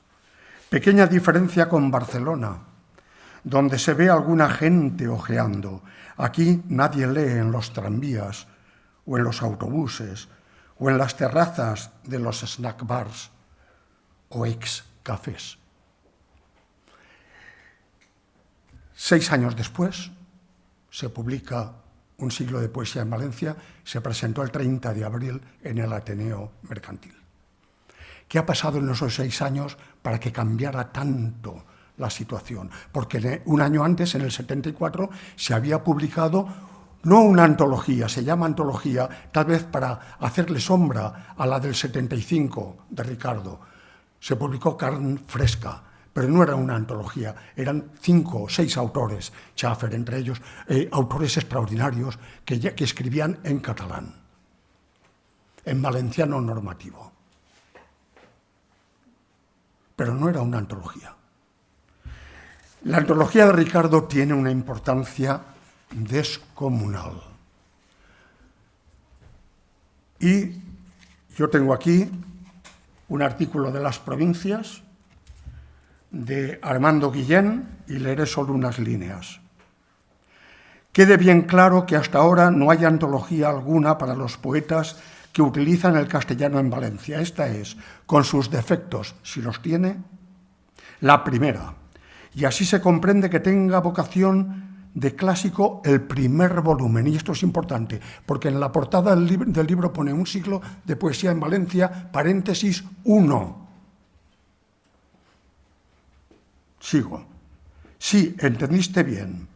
Pequeña diferencia con Barcelona, donde se ve alguna gente ojeando. Aquí nadie lee en los tranvías o en los autobuses o en las terrazas de los snack bars o ex-cafés. 6 años después se publica Un siglo de poesía en Valencia, se presentó el 30 de abril en el Ateneo Mercantil. ¿Qué ha pasado en esos 6 años para que cambiara tanto la situación? Porque un año antes, en el 74, se había publicado no una antología, se llama antología tal vez para hacerle sombra a la del 75 de Ricardo. Se publicó Carn Fresca, pero no era una antología, eran 5 o 6 autores, Schaffer entre ellos, autores extraordinarios que escribían en catalán, en valenciano normativo. Pero no era una antología. La antología de Ricardo tiene una importancia descomunal. Y yo tengo aquí un artículo de Las Provincias de Armando Guillén y leeré solo unas líneas. Quede bien claro que hasta ahora no hay antología alguna para los poetas que utilizan el castellano en Valencia. Esta es, con sus defectos, si los tiene, la primera. Y así se comprende que tenga vocación de clásico el primer volumen. Y esto es importante, porque en la portada del libro pone un siglo de poesía en Valencia, paréntesis 1. Sigo. Sí, entendiste bien.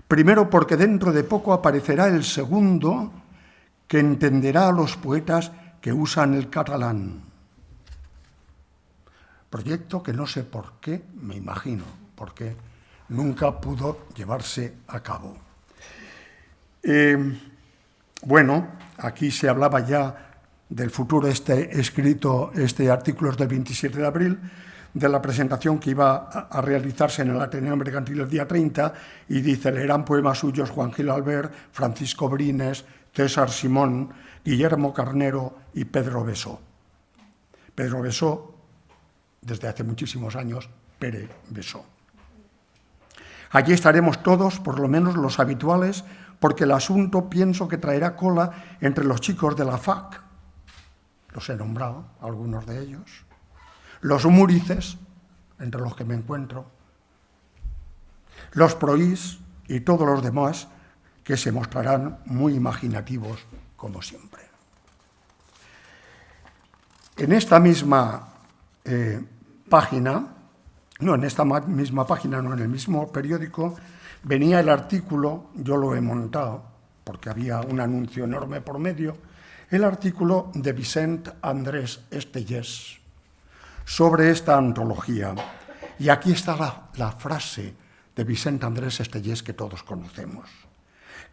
Primero porque dentro de poco aparecerá el segundo, que entenderá a los poetas que usan el catalán. Proyecto que no sé por qué, me imagino, porque nunca pudo llevarse a cabo. Bueno, aquí se hablaba ya del futuro, este artículo es del 27 de abril, de la presentación que iba a realizarse en el Ateneo Mercantil el día 30, y dice, leerán poemas suyos Juan Gil Albert, Francisco Brines, César Simón, Guillermo Carnero y Pedro Besó. Pedro Besó, desde hace muchísimos años, Pere Besó. Allí estaremos todos, por lo menos los habituales, porque el asunto pienso que traerá cola entre los chicos de la FAC, los he nombrado, algunos de ellos, los múrices, entre los que me encuentro, los proís y todos los demás que se mostrarán muy imaginativos como siempre. En esta misma página, no, en el mismo periódico, venía el artículo, yo lo he montado, porque había un anuncio enorme por medio, el artículo de Vicent Andrés Estellés sobre esta antología. Y aquí está la frase de Vicent Andrés Estellés que todos conocemos.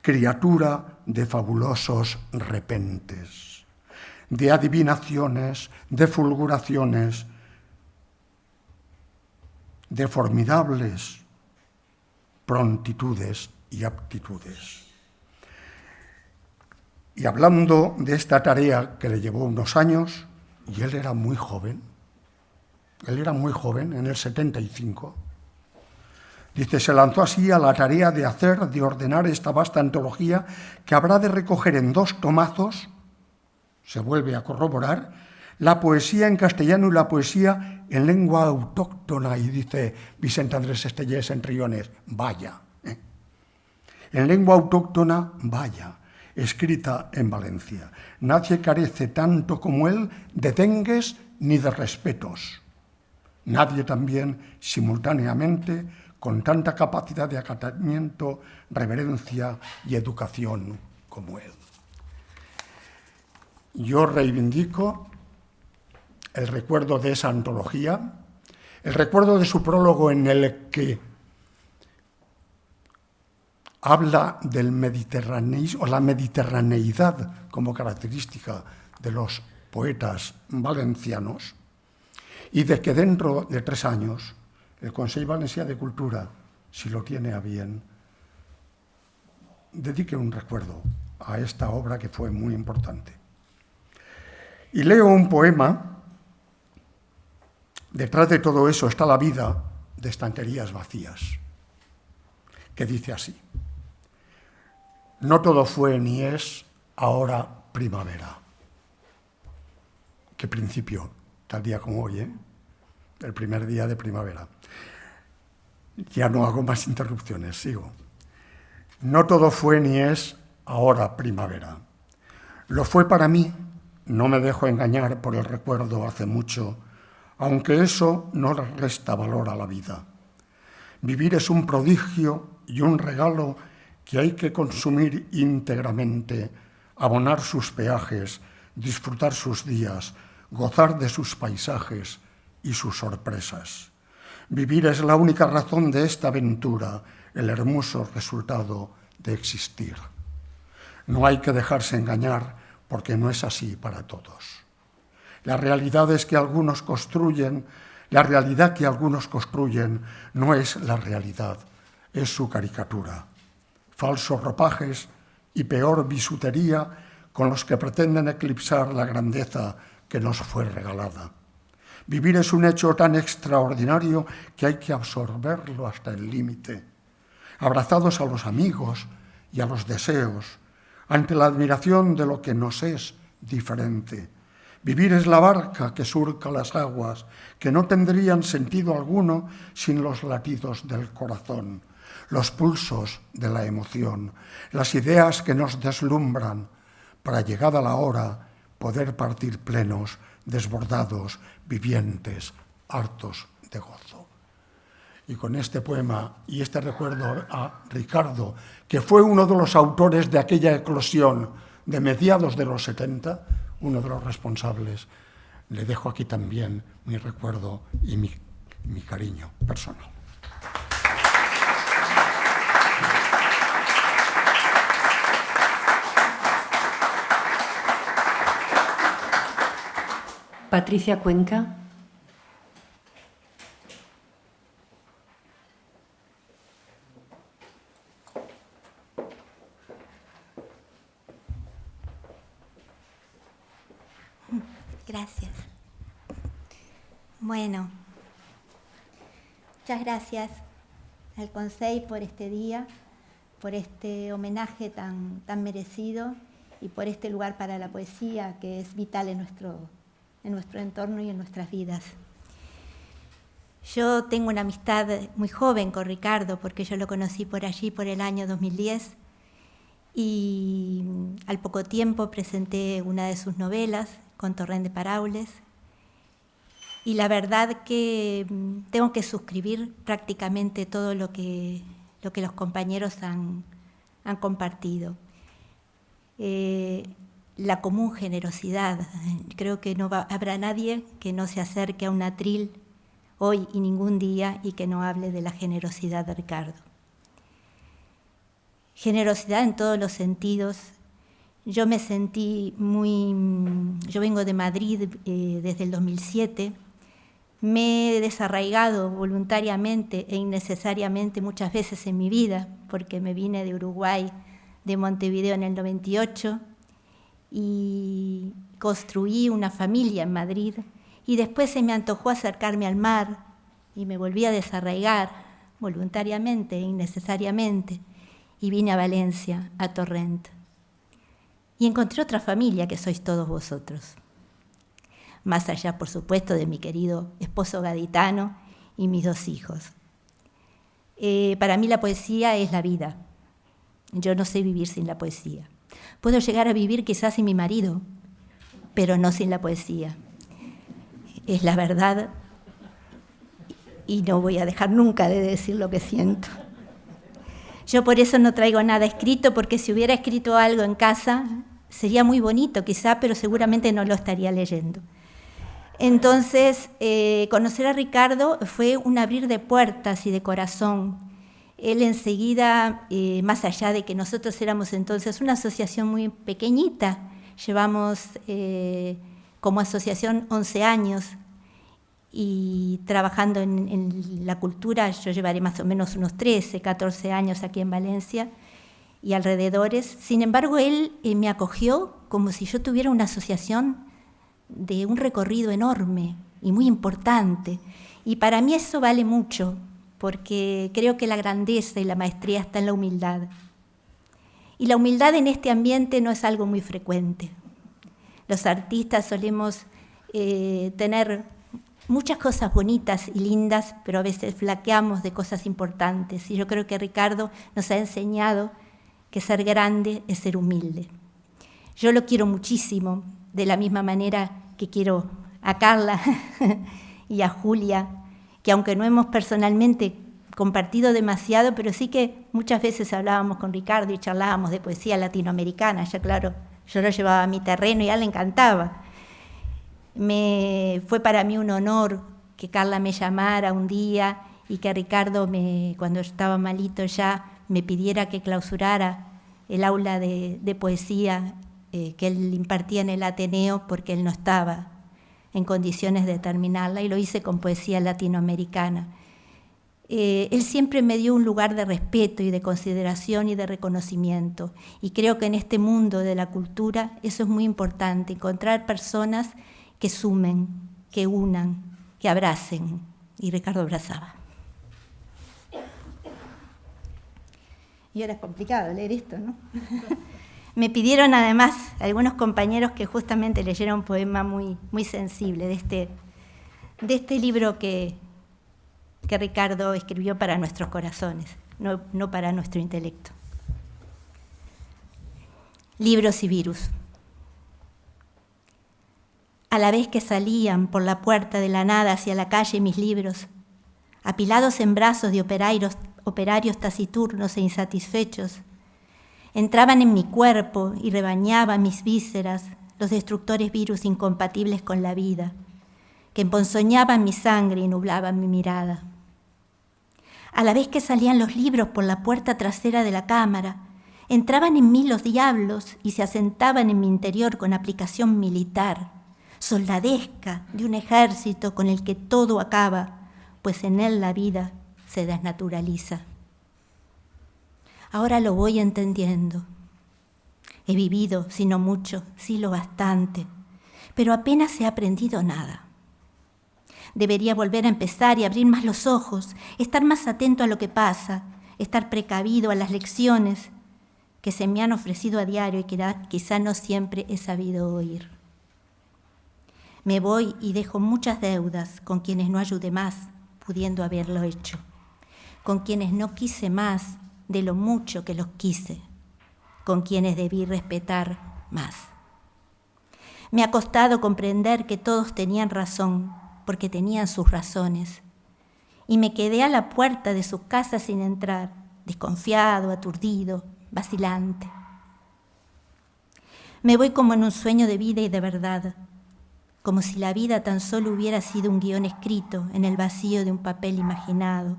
Criatura de fabulosos repentes, de adivinaciones, de fulguraciones, de formidables prontitudes y aptitudes. Y hablando de esta tarea que le llevó unos años, y él era muy joven en el 75, dice, se lanzó así a la tarea de ordenar esta vasta antología que habrá de recoger en 2 tomazos, se vuelve a corroborar, la poesía en castellano y la poesía en lengua autóctona, y dice Vicent Andrés Estellés en Triones, vaya, en lengua autóctona, vaya, escrita en Valencia. Nadie carece tanto como él de dengues ni de respetos. Nadie también, simultáneamente, con tanta capacidad de acatamiento, reverencia y educación como él. Yo reivindico el recuerdo de esa antología, el recuerdo de su prólogo en el que habla del mediterraneísmo o la mediterraneidad como característica de los poetas valencianos, y de que dentro de 3 años el Consell Valencià de Cultura, si lo tiene a bien, dedique un recuerdo a esta obra que fue muy importante. Y leo un poema. Detrás de todo eso está la vida de estanterías vacías, que dice así: no todo fue ni es ahora primavera. Qué principio, tal día como hoy, el primer día de primavera. Ya no hago más interrupciones, sigo. No todo fue ni es ahora primavera. Lo fue para mí, no me dejo engañar por el recuerdo hace mucho, aunque eso no le resta valor a la vida. Vivir es un prodigio y un regalo que hay que consumir íntegramente, abonar sus peajes, disfrutar sus días, gozar de sus paisajes y sus sorpresas. Vivir es la única razón de esta aventura, el hermoso resultado de existir. No hay que dejarse engañar porque no es así para todos. La realidad que algunos construyen no es la realidad, es su caricatura. Falsos ropajes y peor bisutería con los que pretenden eclipsar la grandeza que nos fue regalada. Vivir es un hecho tan extraordinario que hay que absorberlo hasta el límite, abrazados a los amigos y a los deseos, ante la admiración de lo que nos es diferente. Vivir es la barca que surca las aguas, que no tendrían sentido alguno sin los latidos del corazón, los pulsos de la emoción, las ideas que nos deslumbran, para, llegada la hora, poder partir plenos, desbordados, vivientes, hartos de gozo. Y con este poema y este recuerdo a Ricardo, que fue uno de los autores de aquella eclosión de mediados de los 70, uno de los responsables, le dejo aquí también mi recuerdo y mi cariño personal. Patricia Cuenca. Gracias. Bueno, muchas gracias al Consejo por este día, por este homenaje tan merecido y por este lugar para la poesía que es vital en nuestro entorno y en nuestras vidas. Yo tengo una amistad muy joven con Ricardo porque yo lo conocí por allí por el año 2010 y al poco tiempo presenté una de sus novelas con Torrent de Paraules y la verdad que tengo que suscribir prácticamente todo lo que los compañeros han compartido. La común generosidad, creo que no habrá nadie que no se acerque a un atril hoy y ningún día y que no hable de la generosidad de Ricardo. Generosidad en todos los sentidos. Yo me sentí yo vengo de Madrid desde el 2007, me he desarraigado voluntariamente e innecesariamente muchas veces en mi vida, porque me vine de Uruguay, de Montevideo en el 98, y construí una familia en Madrid, y después se me antojó acercarme al mar, y me volví a desarraigar voluntariamente e innecesariamente, y vine a Valencia, a Torrent. Y encontré otra familia que sois todos vosotros. Más allá, por supuesto, de mi querido esposo gaditano y mis 2 hijos. Para mí la poesía es la vida. Yo no sé vivir sin la poesía. Puedo llegar a vivir quizás sin mi marido, pero no sin la poesía. Es la verdad y no voy a dejar nunca de decir lo que siento. Yo por eso no traigo nada escrito, porque si hubiera escrito algo en casa sería muy bonito quizá, pero seguramente no lo estaría leyendo. Entonces, conocer a Ricardo fue un abrir de puertas y de corazón. Él enseguida, más allá de que nosotros éramos entonces una asociación muy pequeñita, llevamos como asociación 11 años, y trabajando en la cultura, yo llevaré más o menos unos 13, 14 años aquí en Valencia y alrededores. Sin embargo, él me acogió como si yo tuviera una asociación de un recorrido enorme y muy importante. Y para mí eso vale mucho, porque creo que la grandeza y la maestría está en la humildad. Y la humildad en este ambiente no es algo muy frecuente. Los artistas solemos tener muchas cosas bonitas y lindas, pero a veces flaqueamos de cosas importantes. Y yo creo que Ricardo nos ha enseñado que ser grande es ser humilde. Yo lo quiero muchísimo, de la misma manera que quiero a Carla y a Julia, que aunque no hemos personalmente compartido demasiado, pero sí que muchas veces hablábamos con Ricardo y charlábamos de poesía latinoamericana. Ya claro, yo lo llevaba a mi terreno y a él le encantaba. Fue para mí un honor que Carla me llamara un día y que Ricardo, cuando estaba malito ya, me pidiera que clausurara el aula de poesía que él impartía en el Ateneo, porque él no estaba en condiciones de terminarla, y lo hice con poesía latinoamericana. Él siempre me dio un lugar de respeto y de consideración y de reconocimiento, y creo que en este mundo de la cultura eso es muy importante, encontrar personas que sumen, que unan, que abracen, y Ricardo abrazaba. Y ahora es complicado leer esto, ¿no? Me pidieron además algunos compañeros que justamente leyera un poema muy, muy sensible de este libro que Ricardo escribió para nuestros corazones, no para nuestro intelecto. Libros y virus. A la vez que salían por la puerta de la nada hacia la calle mis libros, apilados en brazos de operarios taciturnos e insatisfechos, entraban en mi cuerpo y rebañaban mis vísceras los destructores virus incompatibles con la vida, que emponzoñaban mi sangre y nublaban mi mirada. A la vez que salían los libros por la puerta trasera de la cámara, entraban en mí los diablos y se asentaban en mi interior con aplicación militar, soldadesca de un ejército con el que todo acaba, pues en él la vida se desnaturaliza. Ahora lo voy entendiendo. He vivido, si no mucho, sí lo bastante, pero apenas he aprendido nada. Debería volver a empezar y abrir más los ojos, estar más atento a lo que pasa, estar precavido a las lecciones que se me han ofrecido a diario y que quizá no siempre he sabido oír. Me voy y dejo muchas deudas con quienes no ayudé más, pudiendo haberlo hecho, con quienes no quise más de lo mucho que los quise, con quienes debí respetar más. Me ha costado comprender que todos tenían razón, porque tenían sus razones, y me quedé a la puerta de sus casas sin entrar, desconfiado, aturdido, vacilante. Me voy como en un sueño de vida y de verdad, como si la vida tan solo hubiera sido un guión escrito en el vacío de un papel imaginado,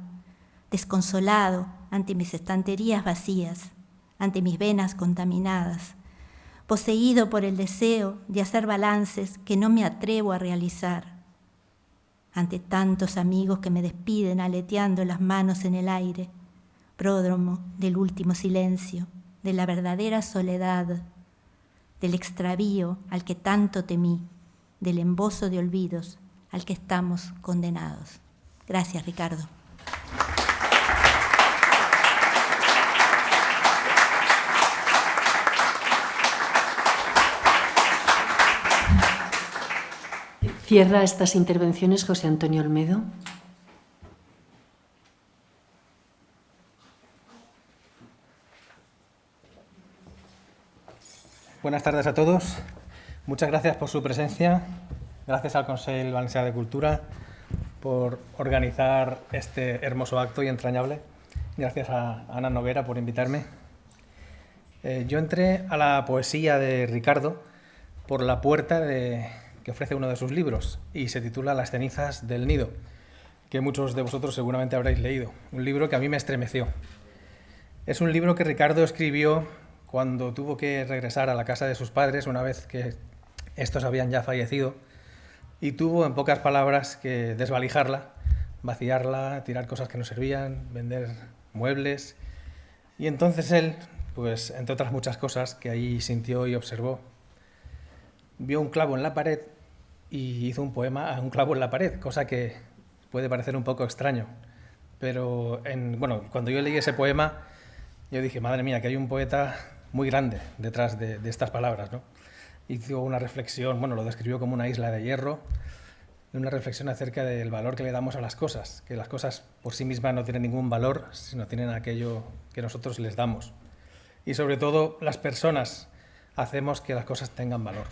desconsolado ante mis estanterías vacías, ante mis venas contaminadas, poseído por el deseo de hacer balances que no me atrevo a realizar, ante tantos amigos que me despiden aleteando las manos en el aire, pródromo del último silencio, de la verdadera soledad, del extravío al que tanto temí, del embozo de olvidos al que estamos condenados. Gracias, Ricardo. Cierra estas intervenciones José Antonio Olmedo. Buenas tardes a todos. Muchas gracias por su presencia. Gracias al Consell Valencià de Cultura por organizar este hermoso acto y entrañable. Gracias a Ana Noguera por invitarme. Yo entré a la poesía de Ricardo por la puerta que ofrece uno de sus libros y se titula Las cenizas del nido, que muchos de vosotros seguramente habréis leído. Un libro que a mí me estremeció. Es un libro que Ricardo escribió cuando tuvo que regresar a la casa de sus padres una vez que estos habían ya fallecido y tuvo, en pocas palabras, que desvalijarla, vaciarla, tirar cosas que no servían, vender muebles. Y entonces él, pues entre otras muchas cosas que ahí sintió y observó, vio un clavo en la pared y hizo un poema a un clavo en la pared, cosa que puede parecer un poco extraño. Pero cuando yo leí ese poema, yo dije, madre mía, que hay un poeta muy grande detrás de estas palabras, ¿no? Hizo una reflexión, lo describió como una isla de hierro, y una reflexión acerca del valor que le damos a las cosas, que las cosas por sí mismas no tienen ningún valor, sino tienen aquello que nosotros les damos. Y sobre todo, las personas hacemos que las cosas tengan valor.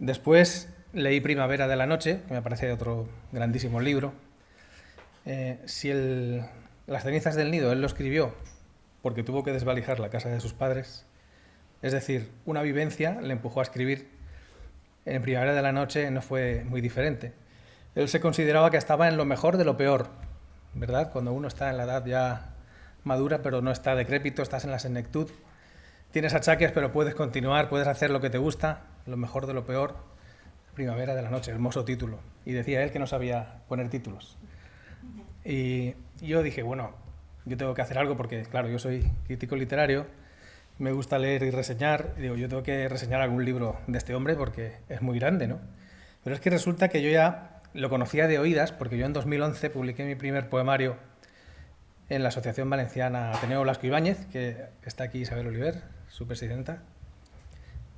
Después leí Primavera de la noche, que me parece otro grandísimo libro, Si Las cenizas del nido él lo escribió porque tuvo que desvalijar la casa de sus padres, es decir, una vivencia le empujó a escribir. En Primavera de la noche no fue muy diferente. Él se consideraba que estaba en lo mejor de lo peor, ¿verdad? Cuando uno está en la edad ya madura, pero no está decrépito, estás en la senectud, tienes achaques, pero puedes continuar, puedes hacer lo que te gusta, lo mejor de lo peor. Primavera de la noche, hermoso título. Y decía él que no sabía poner títulos. Y yo dije, bueno, yo tengo que hacer algo porque, claro, yo soy crítico literario, me gusta leer y reseñar, y digo, yo tengo que reseñar algún libro de este hombre porque es muy grande, ¿no? Pero es que resulta que yo ya lo conocía de oídas porque yo en 2011 publiqué mi primer poemario en la Asociación Valenciana Ateneo Blasco Ibáñez, que está aquí Isabel Oliver, su presidenta,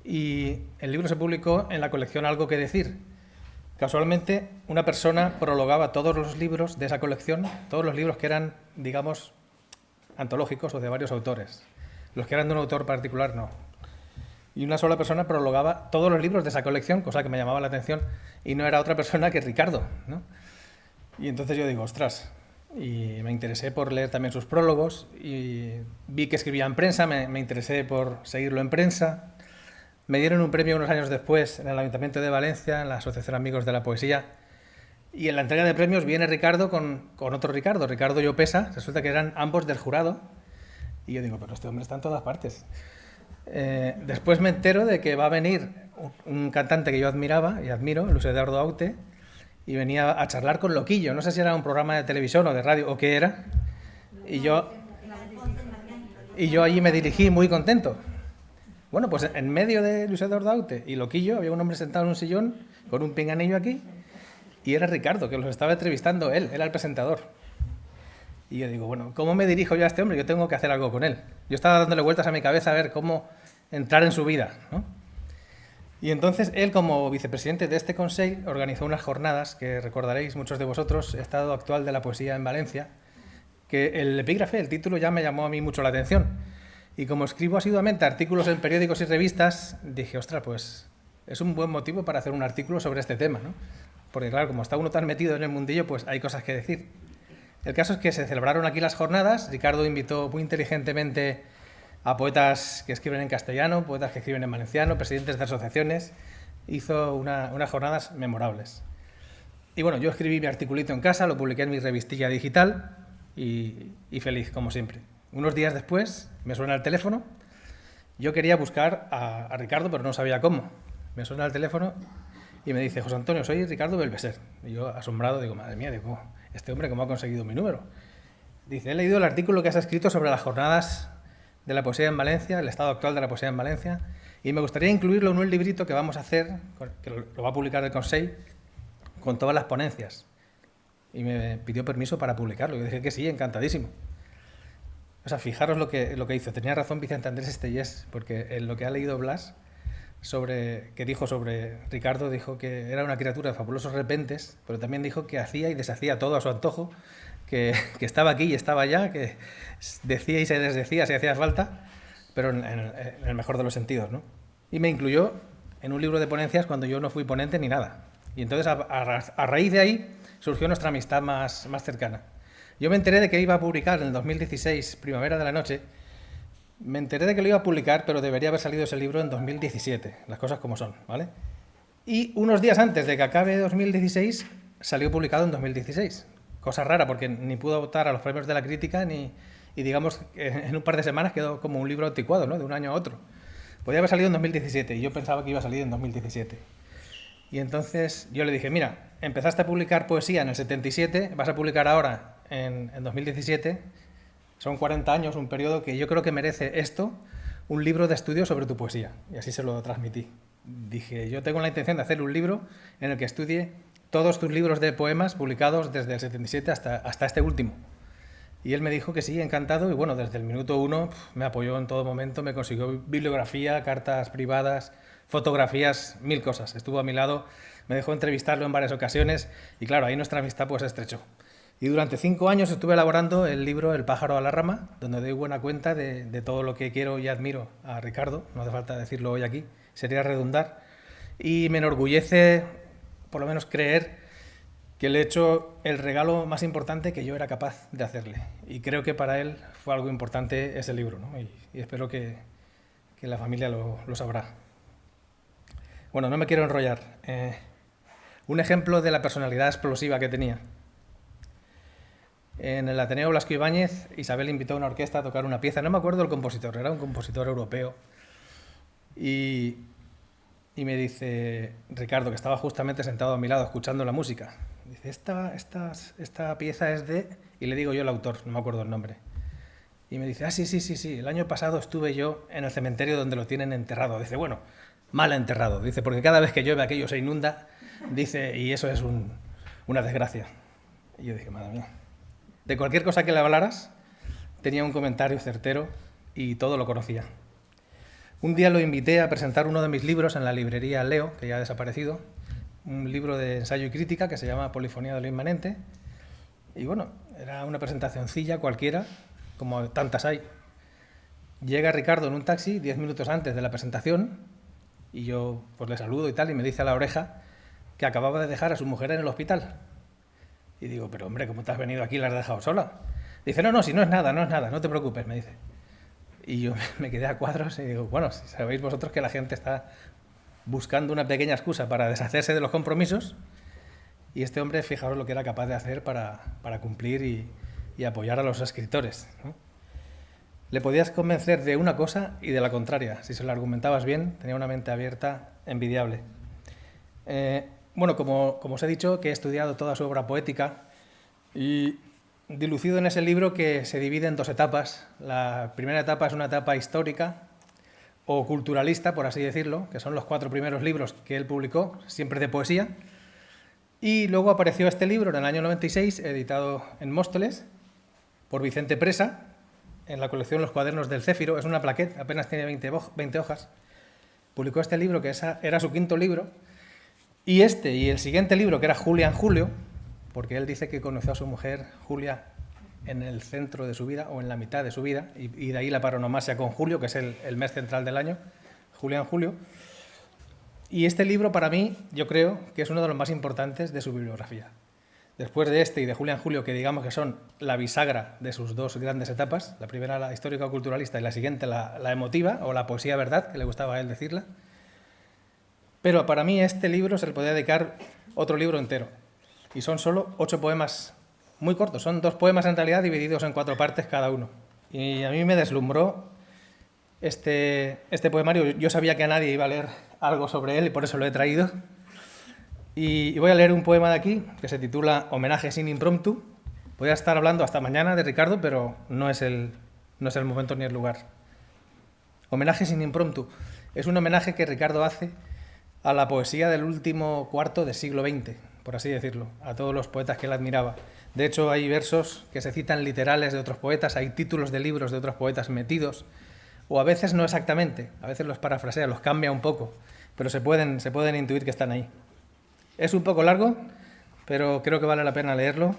y el libro se publicó en la colección Algo que decir. Casualmente, una persona prologaba todos los libros de esa colección, todos los libros que eran, digamos, antológicos o de varios autores. Los que eran de un autor particular, no. Y una sola persona prologaba todos los libros de esa colección, cosa que me llamaba la atención, y no era otra persona que Ricardo, ¿no? Y entonces yo digo, ostras, y me interesé por leer también sus prólogos, y vi que escribía en prensa, me interesé por seguirlo en prensa. Me dieron un premio unos años después en el Ayuntamiento de Valencia, en la Asociación Amigos de la Poesía, y en la entrega de premios viene Ricardo con otro Ricardo Llopesa, resulta que eran ambos del jurado, y yo digo, pero este hombre está en todas partes. Después me entero de que va a venir un cantante que yo admiraba y admiro, Luis Eduardo Aute, y venía a charlar con Loquillo, no sé si era un programa de televisión o de radio o qué era, y yo allí me dirigí muy contento. Bueno, pues en medio de Luis Eduardo Aute y Loquillo había un hombre sentado en un sillón con un pinganillo aquí y era Ricardo, que los estaba entrevistando él era el presentador. Y yo digo, bueno, ¿cómo me dirijo yo a este hombre? Yo tengo que hacer algo con él. Yo estaba dándole vueltas a mi cabeza a ver cómo entrar en su vida, ¿no? Y entonces él, como vicepresidente de este Consell, organizó unas jornadas que recordaréis muchos de vosotros, Estado Actual de la Poesía en Valencia, que el epígrafe, el título ya me llamó a mí mucho la atención. Y como escribo asiduamente artículos en periódicos y revistas, dije, ostras, pues es un buen motivo para hacer un artículo sobre este tema, ¿no? Porque claro, como está uno tan metido en el mundillo, pues hay cosas que decir. El caso es que se celebraron aquí las jornadas, Ricardo invitó muy inteligentemente a poetas que escriben en castellano, poetas que escriben en valenciano, presidentes de asociaciones, hizo unas jornadas memorables. Y bueno, yo escribí mi articulito en casa, lo publiqué en mi revistilla digital y feliz, como siempre. Unos días después me suena el teléfono, yo quería buscar a Ricardo, pero no sabía cómo. Me suena el teléfono y me dice, José Antonio, soy Ricardo Belveser. Y yo, asombrado, digo, madre mía, digo, este hombre, ¿cómo ha conseguido mi número? Dice, he leído el artículo que has escrito sobre las jornadas de la poesía en Valencia, el estado actual de la poesía en Valencia, y me gustaría incluirlo en un librito que vamos a hacer, que lo va a publicar el Consell, con todas las ponencias. Y me pidió permiso para publicarlo. Yo dije que sí, encantadísimo. O sea, fijaros lo que hizo. Tenía razón Vicente Andrés Estellés, porque en lo que ha leído Blas, que dijo sobre Ricardo, dijo que era una criatura de fabulosos repentes, pero también dijo que hacía y deshacía todo a su antojo, que estaba aquí y estaba allá, que decía y se desdecía si hacía falta, pero en el mejor de los sentidos, ¿no? Y me incluyó en un libro de ponencias cuando yo no fui ponente ni nada. Y entonces, a raíz de ahí, surgió nuestra amistad más cercana. Yo me enteré de que iba a publicar en el 2016, Primavera de la Noche. Me enteré de que lo iba a publicar, pero debería haber salido ese libro en 2017, las cosas como son, ¿vale? Y unos días antes de que acabe 2016, salió publicado en 2016. Cosa rara, porque ni pudo votar a los premios de la crítica, y digamos, en un par de semanas quedó como un libro anticuado, ¿no? De un año a otro. Podía haber salido en 2017, y yo pensaba que iba a salir en 2017. Y entonces yo le dije, mira, empezaste a publicar poesía en el 77, vas a publicar ahora en 2017, son 40 años, un periodo que yo creo que merece esto, un libro de estudio sobre tu poesía. Y así se lo transmití. Dije, yo tengo la intención de hacer un libro en el que estudie todos tus libros de poemas publicados desde el 77 hasta este último. Y él me dijo que sí, encantado, y bueno, desde el minuto 1 me apoyó en todo momento, me consiguió bibliografía, cartas privadas, fotografías, 1000 cosas. Estuvo a mi lado, me dejó entrevistarlo en varias ocasiones, y claro, ahí nuestra amistad pues se estrechó. Y durante 5 años estuve elaborando el libro El pájaro a la rama, donde doy buena cuenta de todo lo que quiero y admiro a Ricardo, no hace falta decirlo hoy aquí, sería redundar, y me enorgullece, por lo menos creer, que le he hecho el regalo más importante que yo era capaz de hacerle. Y creo que para él fue algo importante ese libro, ¿no? Y espero que la familia lo sabrá. Bueno, no me quiero enrollar. Un ejemplo de la personalidad explosiva que tenía. En el Ateneo Blasco Ibáñez, Isabel invitó a una orquesta a tocar una pieza. No me acuerdo el compositor, era un compositor europeo. Y me dice Ricardo, que estaba justamente sentado a mi lado escuchando la música. Dice, esta pieza es de... Y le digo yo el autor, no me acuerdo el nombre. Y me dice, sí, el año pasado estuve yo en el cementerio donde lo tienen enterrado. Dice, bueno, mal enterrado. Dice, porque cada vez que llueve aquello se inunda. Dice, y eso es una desgracia. Y yo dije, madre mía. De cualquier cosa que le hablaras, tenía un comentario certero y todo lo conocía. Un día lo invité a presentar uno de mis libros en la librería Leo, que ya ha desaparecido, un libro de ensayo y crítica que se llama Polifonía de lo inmanente. Y bueno, era una presentacioncilla cualquiera, como tantas hay. Llega Ricardo en un taxi 10 minutos antes de la presentación y yo pues le saludo y tal, y me dice a la oreja que acababa de dejar a su mujer en el hospital. Y digo, pero hombre, ¿cómo te has venido aquí y la has dejado sola? Dice, no, si no es nada, no te preocupes, me dice. Y yo me quedé a cuadros y digo, bueno, si sabéis vosotros que la gente está buscando una pequeña excusa para deshacerse de los compromisos, y este hombre, fijaros lo que era capaz de hacer para cumplir y apoyar a los escritores, ¿no? Le podías convencer de una cosa y de la contraria. Si se lo argumentabas bien, tenía una mente abierta envidiable. Bueno, como os he dicho, que he estudiado toda su obra poética y dilucido en ese libro que se divide en dos etapas. La primera etapa es una etapa histórica o culturalista, por así decirlo, que son los 4 primeros libros que él publicó, siempre de poesía. Y luego apareció este libro en el año 96, editado en Móstoles, por Vicente Presa, en la colección Los Cuadernos del Céfiro. Es una plaquette, apenas tiene 20 hojas. Publicó este libro, que era su 5º libro. Y este y el siguiente libro, que era Julia en Julio, porque él dice que conoció a su mujer, Julia, en el centro de su vida, o en la mitad de su vida, y de ahí la paronomasia con Julio, que es el mes central del año, Julia en Julio. Y este libro, para mí, yo creo que es uno de los más importantes de su bibliografía. Después de este y de Julia en Julio, que digamos que son la bisagra de sus 2 grandes etapas, la primera la histórico-culturalista y la siguiente la emotiva, o la poesía-verdad, que le gustaba a él decirla. Pero para mí este libro se le podría dedicar otro libro entero. Y son solo 8 poemas muy cortos. Son 2 poemas en realidad divididos en 4 partes cada uno. Y a mí me deslumbró este poemario. Yo sabía que a nadie iba a leer algo sobre él y por eso lo he traído. Y voy a leer un poema de aquí que se titula Homenaje sin impromptu. Voy a estar hablando hasta mañana de Ricardo, pero no es el momento ni el lugar. Homenaje sin impromptu. Es un homenaje que Ricardo hace a la poesía del último cuarto del siglo XX, por así decirlo, a todos los poetas que él admiraba. De hecho, hay versos que se citan literales de otros poetas, hay títulos de libros de otros poetas metidos, o a veces no exactamente, a veces los parafrasea, los cambia un poco, pero se pueden intuir que están ahí. Es un poco largo, pero creo que vale la pena leerlo,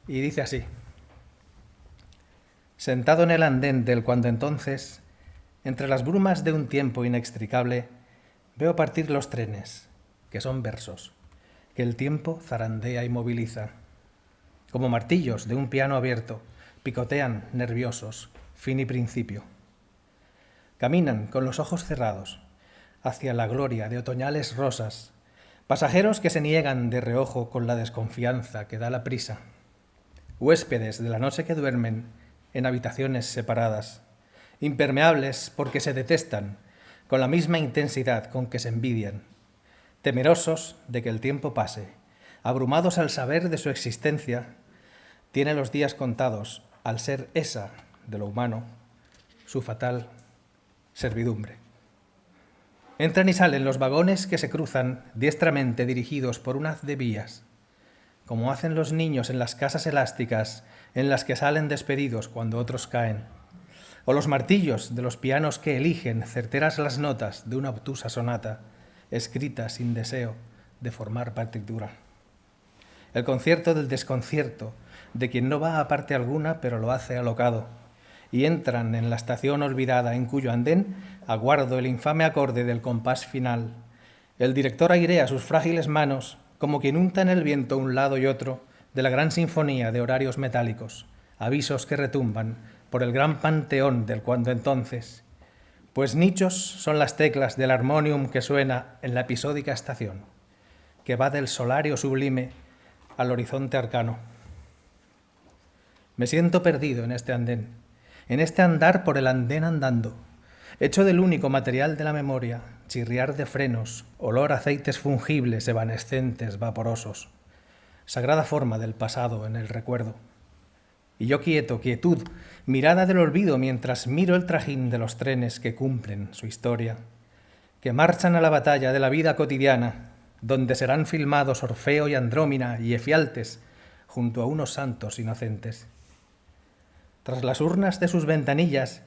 y dice así. Sentado en el andén del cuando entonces, entre las brumas de un tiempo inextricable, veo partir los trenes, que son versos, que el tiempo zarandea y moviliza. Como martillos de un piano abierto, picotean nerviosos, fin y principio. Caminan con los ojos cerrados hacia la gloria de otoñales rosas, pasajeros que se niegan de reojo con la desconfianza que da la prisa, huéspedes de la noche que duermen en habitaciones separadas, impermeables porque se detestan, con la misma intensidad con que se envidian, temerosos de que el tiempo pase, abrumados al saber de su existencia, tiene los días contados al ser esa de lo humano su fatal servidumbre. Entran y salen los vagones que se cruzan diestramente dirigidos por un haz de vías, como hacen los niños en las casas elásticas en las que salen despedidos cuando otros caen, o los martillos de los pianos que eligen certeras las notas de una obtusa sonata, escrita sin deseo de formar partitura. El concierto del desconcierto de quien no va a parte alguna pero lo hace alocado, y entran en la estación olvidada en cuyo andén aguardo el infame acorde del compás final. El director airea sus frágiles manos como quien unta en el viento un lado y otro de la gran sinfonía de horarios metálicos, avisos que retumban por el gran panteón del cuando entonces, pues nichos son las teclas del armonium que suena en la episódica estación, que va del solario sublime al horizonte arcano. Me siento perdido en este andén, en este andar por el andén andando, hecho del único material de la memoria, chirriar de frenos, olor a aceites fungibles, evanescentes, vaporosos, sagrada forma del pasado en el recuerdo. Y yo quieto, quietud, mirada del olvido mientras miro el trajín de los trenes que cumplen su historia, que marchan a la batalla de la vida cotidiana, donde serán filmados Orfeo y Andrómina y Efialtes junto a unos santos inocentes. Tras las urnas de sus ventanillas,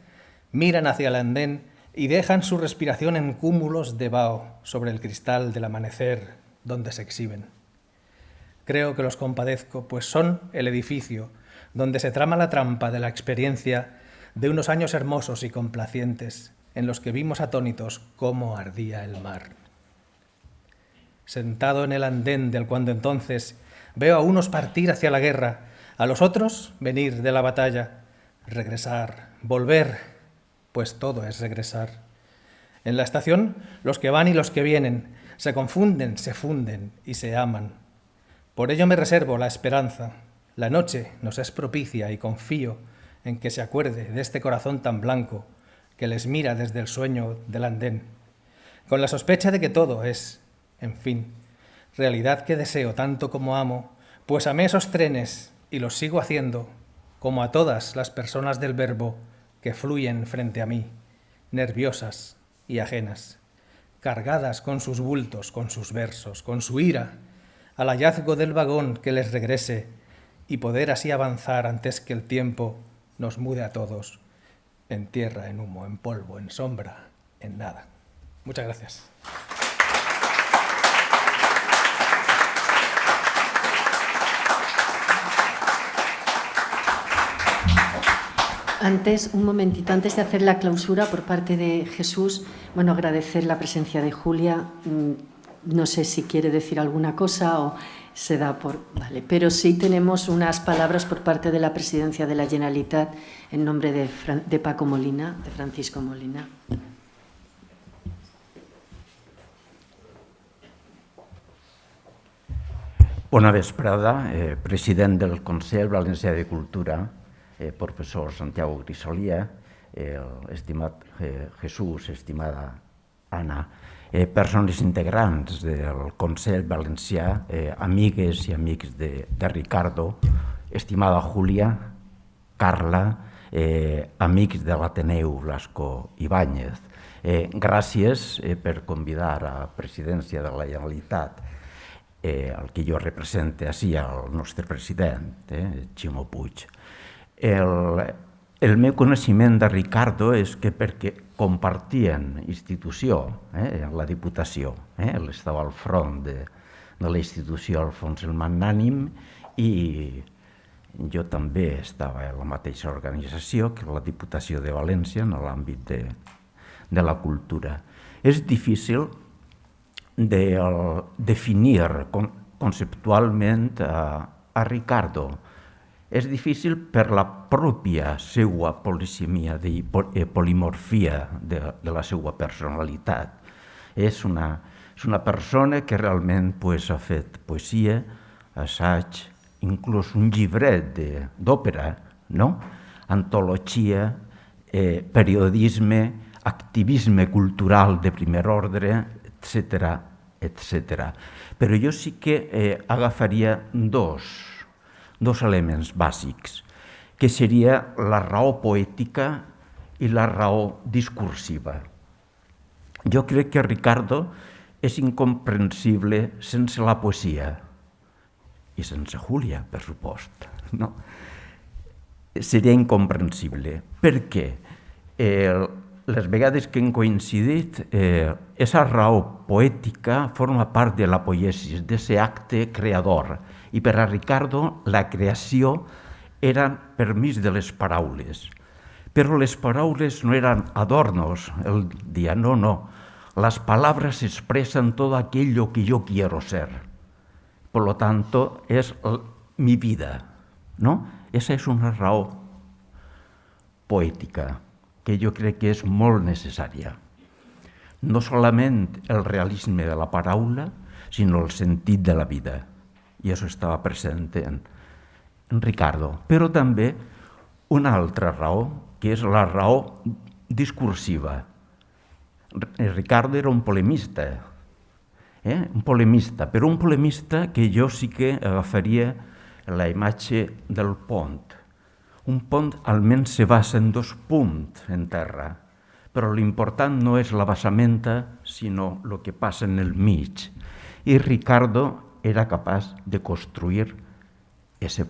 miran hacia el andén y dejan su respiración en cúmulos de vaho sobre el cristal del amanecer donde se exhiben. Creo que los compadezco, pues son el edificio donde se trama la trampa de la experiencia de unos años hermosos y complacientes en los que vimos atónitos cómo ardía el mar. Sentado en el andén del cuando entonces, veo a unos partir hacia la guerra, a los otros venir de la batalla, regresar, volver, pues todo es regresar. En la estación, los que van y los que vienen se confunden, se funden y se aman. Por ello me reservo la esperanza. La noche nos es propicia y confío en que se acuerde de este corazón tan blanco que les mira desde el sueño del andén, con la sospecha de que todo es, en fin, realidad que deseo tanto como amo, pues amé esos trenes y los sigo haciendo, como a todas las personas del verbo que fluyen frente a mí, nerviosas y ajenas, cargadas con sus bultos, con sus versos, con su ira, al hallazgo del vagón que les regrese y poder así avanzar antes que el tiempo nos mude a todos, en tierra, en humo, en polvo, en sombra, en nada. Muchas gracias. Antes, un momentito, antes de hacer la clausura por parte de Jesús, bueno, agradecer la presencia de Julia. No sé si quiere decir alguna cosa o se da por... Vale, pero sí tenemos unas palabras por parte de la Presidencia de la Generalitat en nombre de Paco Molina, de Francisco Molina. Bona vesprada, president del Consell Valencià de Cultura, professor Santiago Grisolia, estimat Jesús, estimada Anna, persones integrants del Consell Valencià, amigues i amics de Ricardo, estimada Júlia, Carla, amics de l'Ateneu Blasco Ibáñez. Gràcies per convidar a la presidència de la Generalitat, el que jo represente així, el nostre president, Ximo Puig. El meu coneixement de Ricardo és que perquè compartien institució, la Diputació, ell estava al front de la institució Alfons el Magnànim i jo també estava a la mateixa organització que la Diputació de València en l'àmbit de la cultura. És difícil de definir conceptualment a Ricardo. És difícil per la pròpia seva polisemia i polimorfia de la seva personalitat. És una persona que realment ha fet poesia, assaig, inclús un llibret d'òpera, antologia, periodisme, activisme cultural de primer ordre, etc. Però jo sí que agafaria dos elements bàsics, que seria la raó poètica i la raó discursiva. Jo crec que Ricardo és incomprensible sense la poesia i sense Júlia, per supost. Seria incomprensible. Per què? Les vegades que hem coincidit, aquesta raó poètica forma part de la poiesis, d'aquest acte creador. I per a Ricardo la creació era per mig de les paraules. Però les paraules no eren adornos. Él deia, no, las palabras expresan todo aquello que yo quiero ser. Por lo tanto, és mi vida, no? Esa és una raó poètica que jo crec que és molt necessària. No solament el realisme de la paraula, sinó el sentit de la vida. I això estava present en Ricardo. Però també una altra raó, que és la raó discursiva. Ricardo era un polemista, però un polemista que jo sí que agafaria la imatge del pont. Un pont almenys se basa en 2 punts en terra, però l'important no és la basamenta, sinó el que passa en el mig. I Ricardo era capaç de construir ese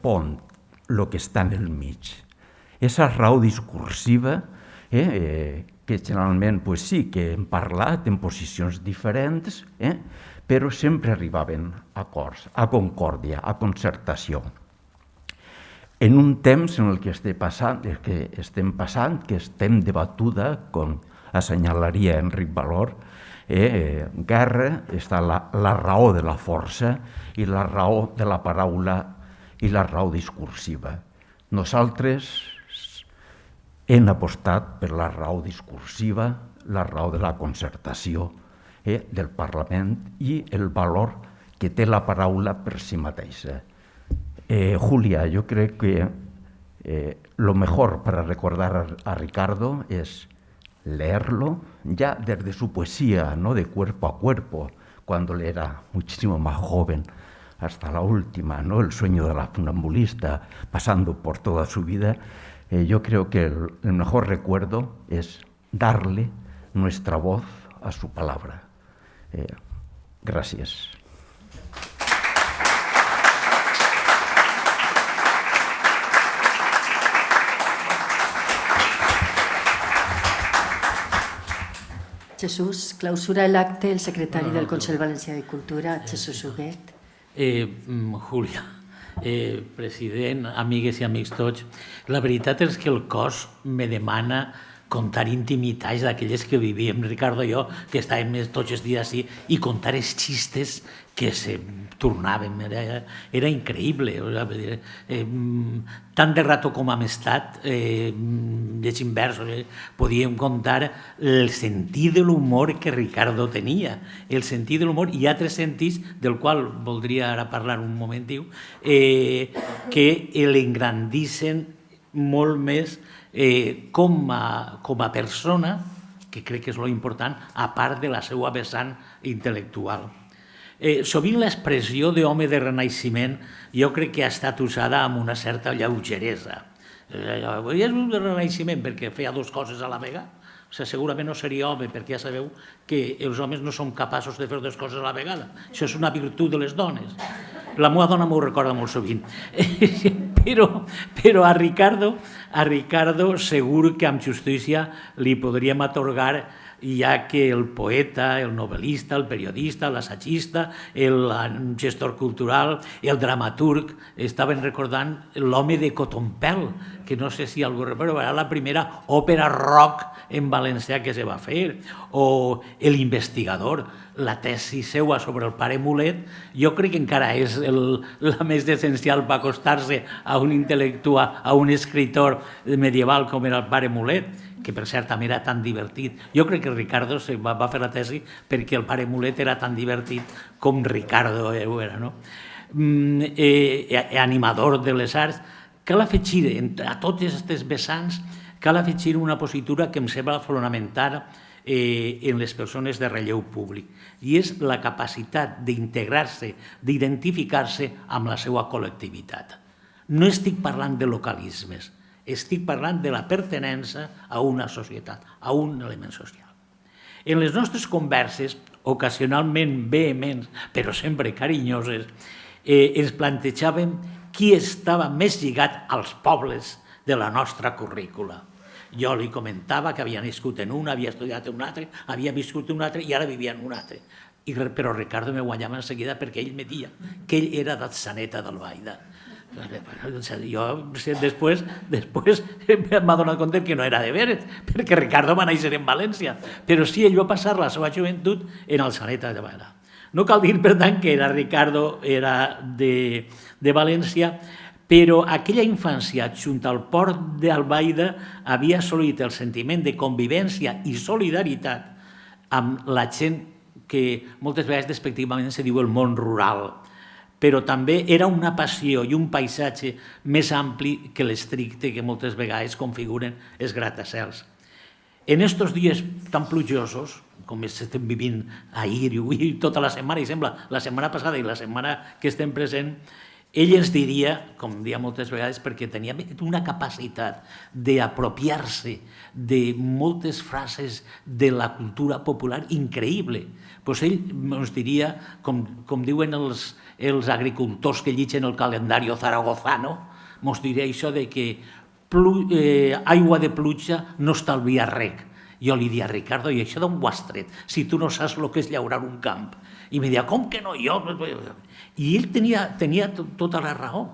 pont, el que està en el mig. Esa raó discursiva, que generalment sí que hem parlat en posicions diferents, però sempre arribaven a acords, a concòrdia, a concertació. En un temps en el que estem passant, que estem debatuda, com assenyalaria Enric Valor, guerra, està la raó de la força i la raó de la paraula i la raó discursiva. Nosaltres hem apostat per la raó discursiva, la raó de la concertació del Parlament i el valor que té la paraula per si mateixa. Julia, yo creo que lo mejor para recordar a Ricardo es leerlo ya desde su poesía, ¿no? De cuerpo a cuerpo, cuando él era muchísimo más joven, hasta la última, ¿no? El sueño de la funambulista, pasando por toda su vida. Yo creo que el mejor recuerdo es darle nuestra voz a su palabra. Gracias. Jesús, clausura el acte el secretari del Consell Valencià de Cultura, Jesús Huguet. Júlia, president, amigues i amics tots, la veritat és que el cos me demana contar intimitats d'aquelles que vivíem, Ricardo i jo, que estàvem tots els dies així, i contar els xistes que se tornaven. Era increïble. Tant de rato com hem estat, llegint versos, podíem contar el sentit de l'humor que Ricardo tenia. El sentit de l'humor i altres sentits, del qual voldria ara parlar un momentiu, que l'engrandissin molt més com a persona, que crec que és lo important, a part de la seva vessant intel·lectual. Sovint l'expressió d'home de renaixement jo crec que ha estat usada amb una certa lleugeresa. És un de renaixement perquè feia 2 coses a la vegada. Segurament no seria home, perquè ja sabeu que els homes no som capaços de fer 2 coses a la vegada. Això és una virtut de les dones. La meva dona m'ho recorda molt sovint. Però a Ricardo segur que amb justícia li podríem atorgar, ja que el poeta, el novel·lista, el periodista, l'assagista, el gestor cultural, el dramaturg, estaven recordant l'home de Cotompel, que no sé si algú recorda, era la primera òpera rock en valencià que se va fer, o l'investigador, la tesi seua sobre el pare Mulet, jo crec que encara és la més essencial per acostar-se a un intel·lectual, a un escritor medieval com era el pare Mulet, que per cert també era tan divertit. Jo crec que Ricardo va fer la tesi perquè el pare Mulet era tan divertit com Ricardo era, no? Animador de les arts. Cal afegir a tots aquests vessants, cal afegir una positura que em sembla fonamental en les persones de relleu públic, i és la capacitat d'integrar-se, d'identificar-se amb la seva col·lectivitat. No estic parlant de localismes, estic parlant de la pertinença a una societat, a un element social. En les nostres converses, ocasionalment vehements, però sempre carinyoses, ens plantejàvem qui estava més lligat als pobles de la nostra currícula. Jo li comentava que havia nascut en una, havia estudiat en un altre, havia viscut en un altre i ara vivia en un altre. Però Ricardo me guanyava en seguida perquè ell me deia que ell era d'Atzeneta d'Albaida. Jo després m'ha donat compte que no era de veres, perquè Ricardo va néixer en València, però sí, ell va passar la seva joventut en Atzeneta d'Albaida. No cal dir, per tant, que Ricardo era de València, però aquella infància, junt al port d'Albaida, havia assolit el sentiment de convivència i solidaritat amb la gent que moltes vegades despectivament se diu el món rural, però també era una passió i un paisatge més ampli que l'estricte que moltes vegades configuren els gratacels. En estos dies tan plujosos, com estem vivint ahir i avui, tota la setmana, i sembla la setmana passada i la setmana que estem present, ell ens diria, com dia moltes vegades, perquè tenia una capacitat d'apropiar-se de moltes frases de la cultura popular increïble. Doncs ell ens diria, com diuen els agricultors que llitgen el calendari zaragozano, ens diria això de que aigua de pluja no estalvia rec. Jo li diria, Ricardo, i això d'on ho has tret, si tu no saps el que és llaurar un camp? I me deia, com que no, jo? I ell tenia tota la raó,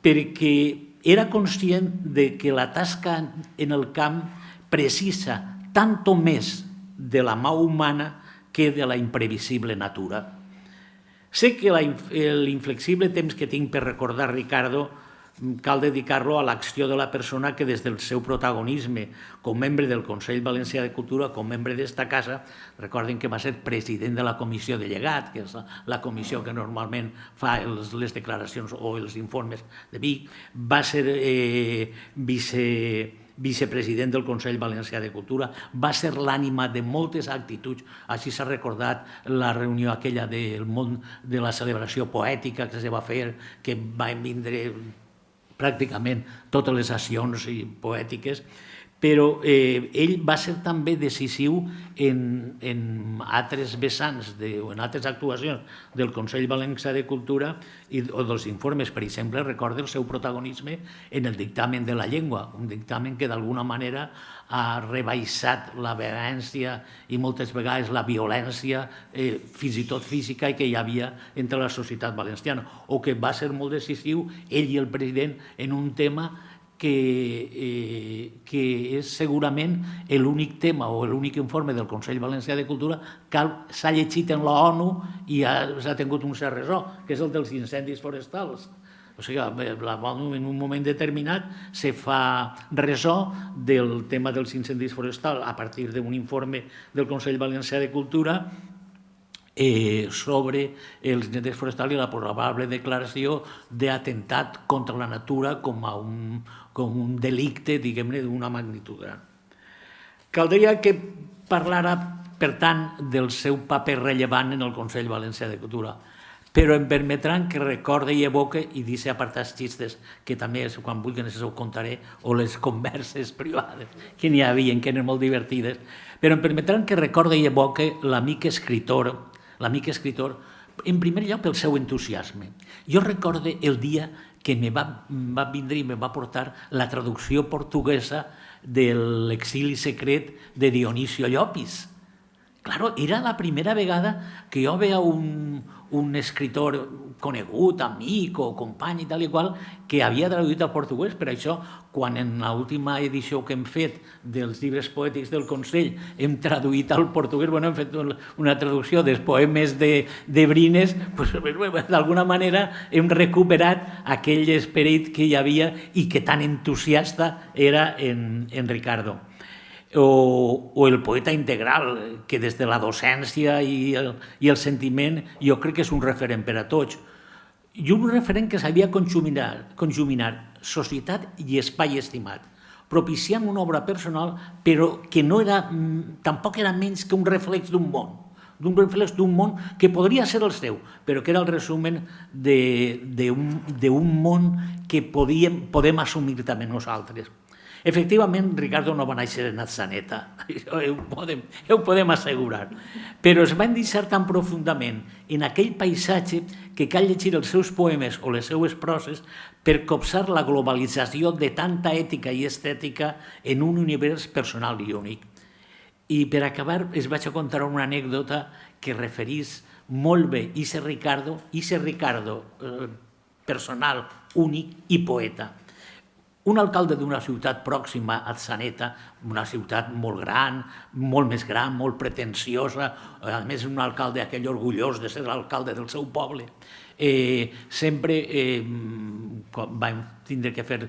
perquè era conscient de que la tasca en el camp precisa tant o més de la mà humana que de la imprevisible natura. Sé que l'inflexible temps que tinc per recordar Ricardo cal dedicar-lo a l'acció de la persona que des del seu protagonisme com membre del Consell Valencià de Cultura, com membre d'esta casa, recorden que va ser president de la comissió de llegat, que és la comissió que normalment fa les declaracions o els informes de Vic, va ser vicepresident del Consell Valencià de Cultura, va ser l'ànima de moltes actituds, així s'ha recordat la reunió aquella del món de la celebració poètica que se va fer, que van vindre pràcticament totes les accions poètiques, però ell va ser també decisiu en altres vessants o en altres actuacions del Consell Valencià de Cultura o dels informes. Per exemple, recorda el seu protagonisme en el dictamen de la llengua, un dictamen que d'alguna manera ha rebaixat la vehemència i moltes vegades la violència, fins i tot física, que hi havia entre la societat valenciana, o que va ser molt decisiu, ell i el president, en un tema que és segurament l'únic tema o l'únic informe del Consell Valencià de Cultura que s'ha llegit en l'ONU i s'ha tingut un cert ressò, que és el dels incendis forestals. O sigui, l'ONU en un moment determinat se fa ressò del tema dels incendis forestals a partir d'un informe del Consell Valencià de Cultura sobre els incendis forestals i la probable declaració d'atemptat contra la natura com un delicte, diguem-ne, d'una magnitud gran. Caldria que parlara, per tant, del seu paper rellevant en el Consell Valencià de Cultura, però em permetran que recorde i evoque, i deixe apartats xistes, que també, quan vulguin, els ho contaré, o les converses privades que n'hi havia, que eren molt divertides, però em permetran que recorde i evoque l'amic escritor, en primer lloc pel seu entusiasme. Jo recorde el dia que me va vindre i me va portar la traducció portuguesa de l'Exili secret de Dionisio Llopis. Claro, era la primera vegada que jo veia un escritor conegut, amic o company i tal i qual, que havia traduït a portuguès. Per això, quan en l'última edició que hem fet dels llibres poètics del Consell hem traduït al portuguès, hem fet una traducció dels poemes de Brines, d'alguna manera hem recuperat aquell esperit que hi havia i que tan entusiasta era en Ricardo. O el poeta integral, que des de la docència i el sentiment jo crec que és un referent per a tots. I un referent que sabia conjuminar societat i espai estimat, propiciant una obra personal, però que tampoc era menys que un reflex d'un món, que podria ser el seu, però que era el resumen d'un món que podem assumir també nosaltres. Efectivament, Ricardo no va néixer en Atzeneta, ho podem assegurar, però es va endinσar tan profundament en aquell paisatge que cal llegir els seus poemes o les seues proses per copsar la globalització de tanta ètica i estètica en un univers personal i únic. I per acabar, es vaig a contar una anècdota que referís molt bé Ise Ricardo personal, únic i poeta. un alcalde d'una ciutat pròxima a Atzeneta, una ciutat molt gran, molt pretensiosa, a més un alcalde aquell orgullós de ser l'alcalde del seu poble, sempre vam tindre que fer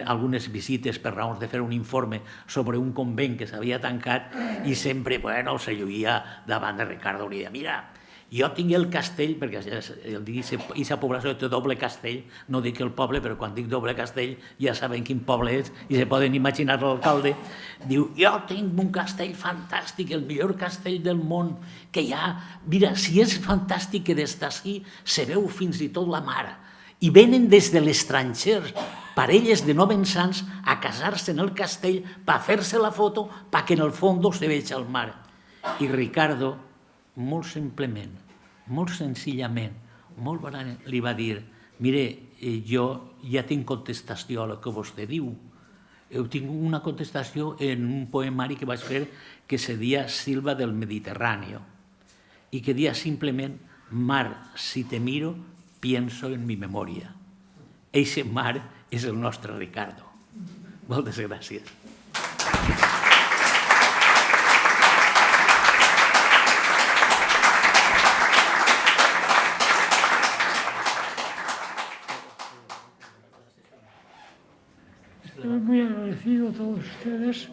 algunes visites per raons de fer un informe sobre un convent que s'havia tancat i sempre se lluïa davant de Ricardo i deia, mira, jo tinc el castell, perquè aquesta població té doble castell, no dic el poble, però quan dic doble castell ja saben quin poble és i se poden imaginar l'alcalde. Diu, jo tinc un castell fantàstic, el millor castell del món, que hi ha... Mira, si és fantàstic que des d'ací se veu fins i tot la mar. I venen des de l'estranger parelles de novensans a casar-se en el castell per fer-se la foto perquè en el fons se veig el mar. I Ricardo, molt simplement, molt senzillament, molt barat, li va dir, mire, jo ja tinc contestació a el que vostè diu. Jo tinc una contestació en un poemari que vaig fer que se dia Silva del Mediterráneo i que dia simplement, mar, si te miro, pienso en mi memoria. Eixe mar és el nostre Ricardo. Moltes gràcies. Estoy muy agradecido a todos ustedes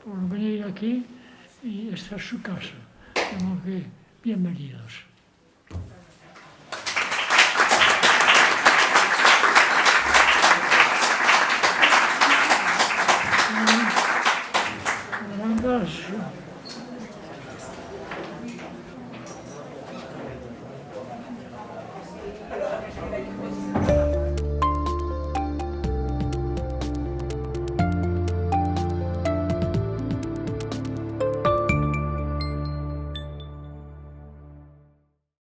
por venir aquí y esta es su casa. De modo que, bienvenidos.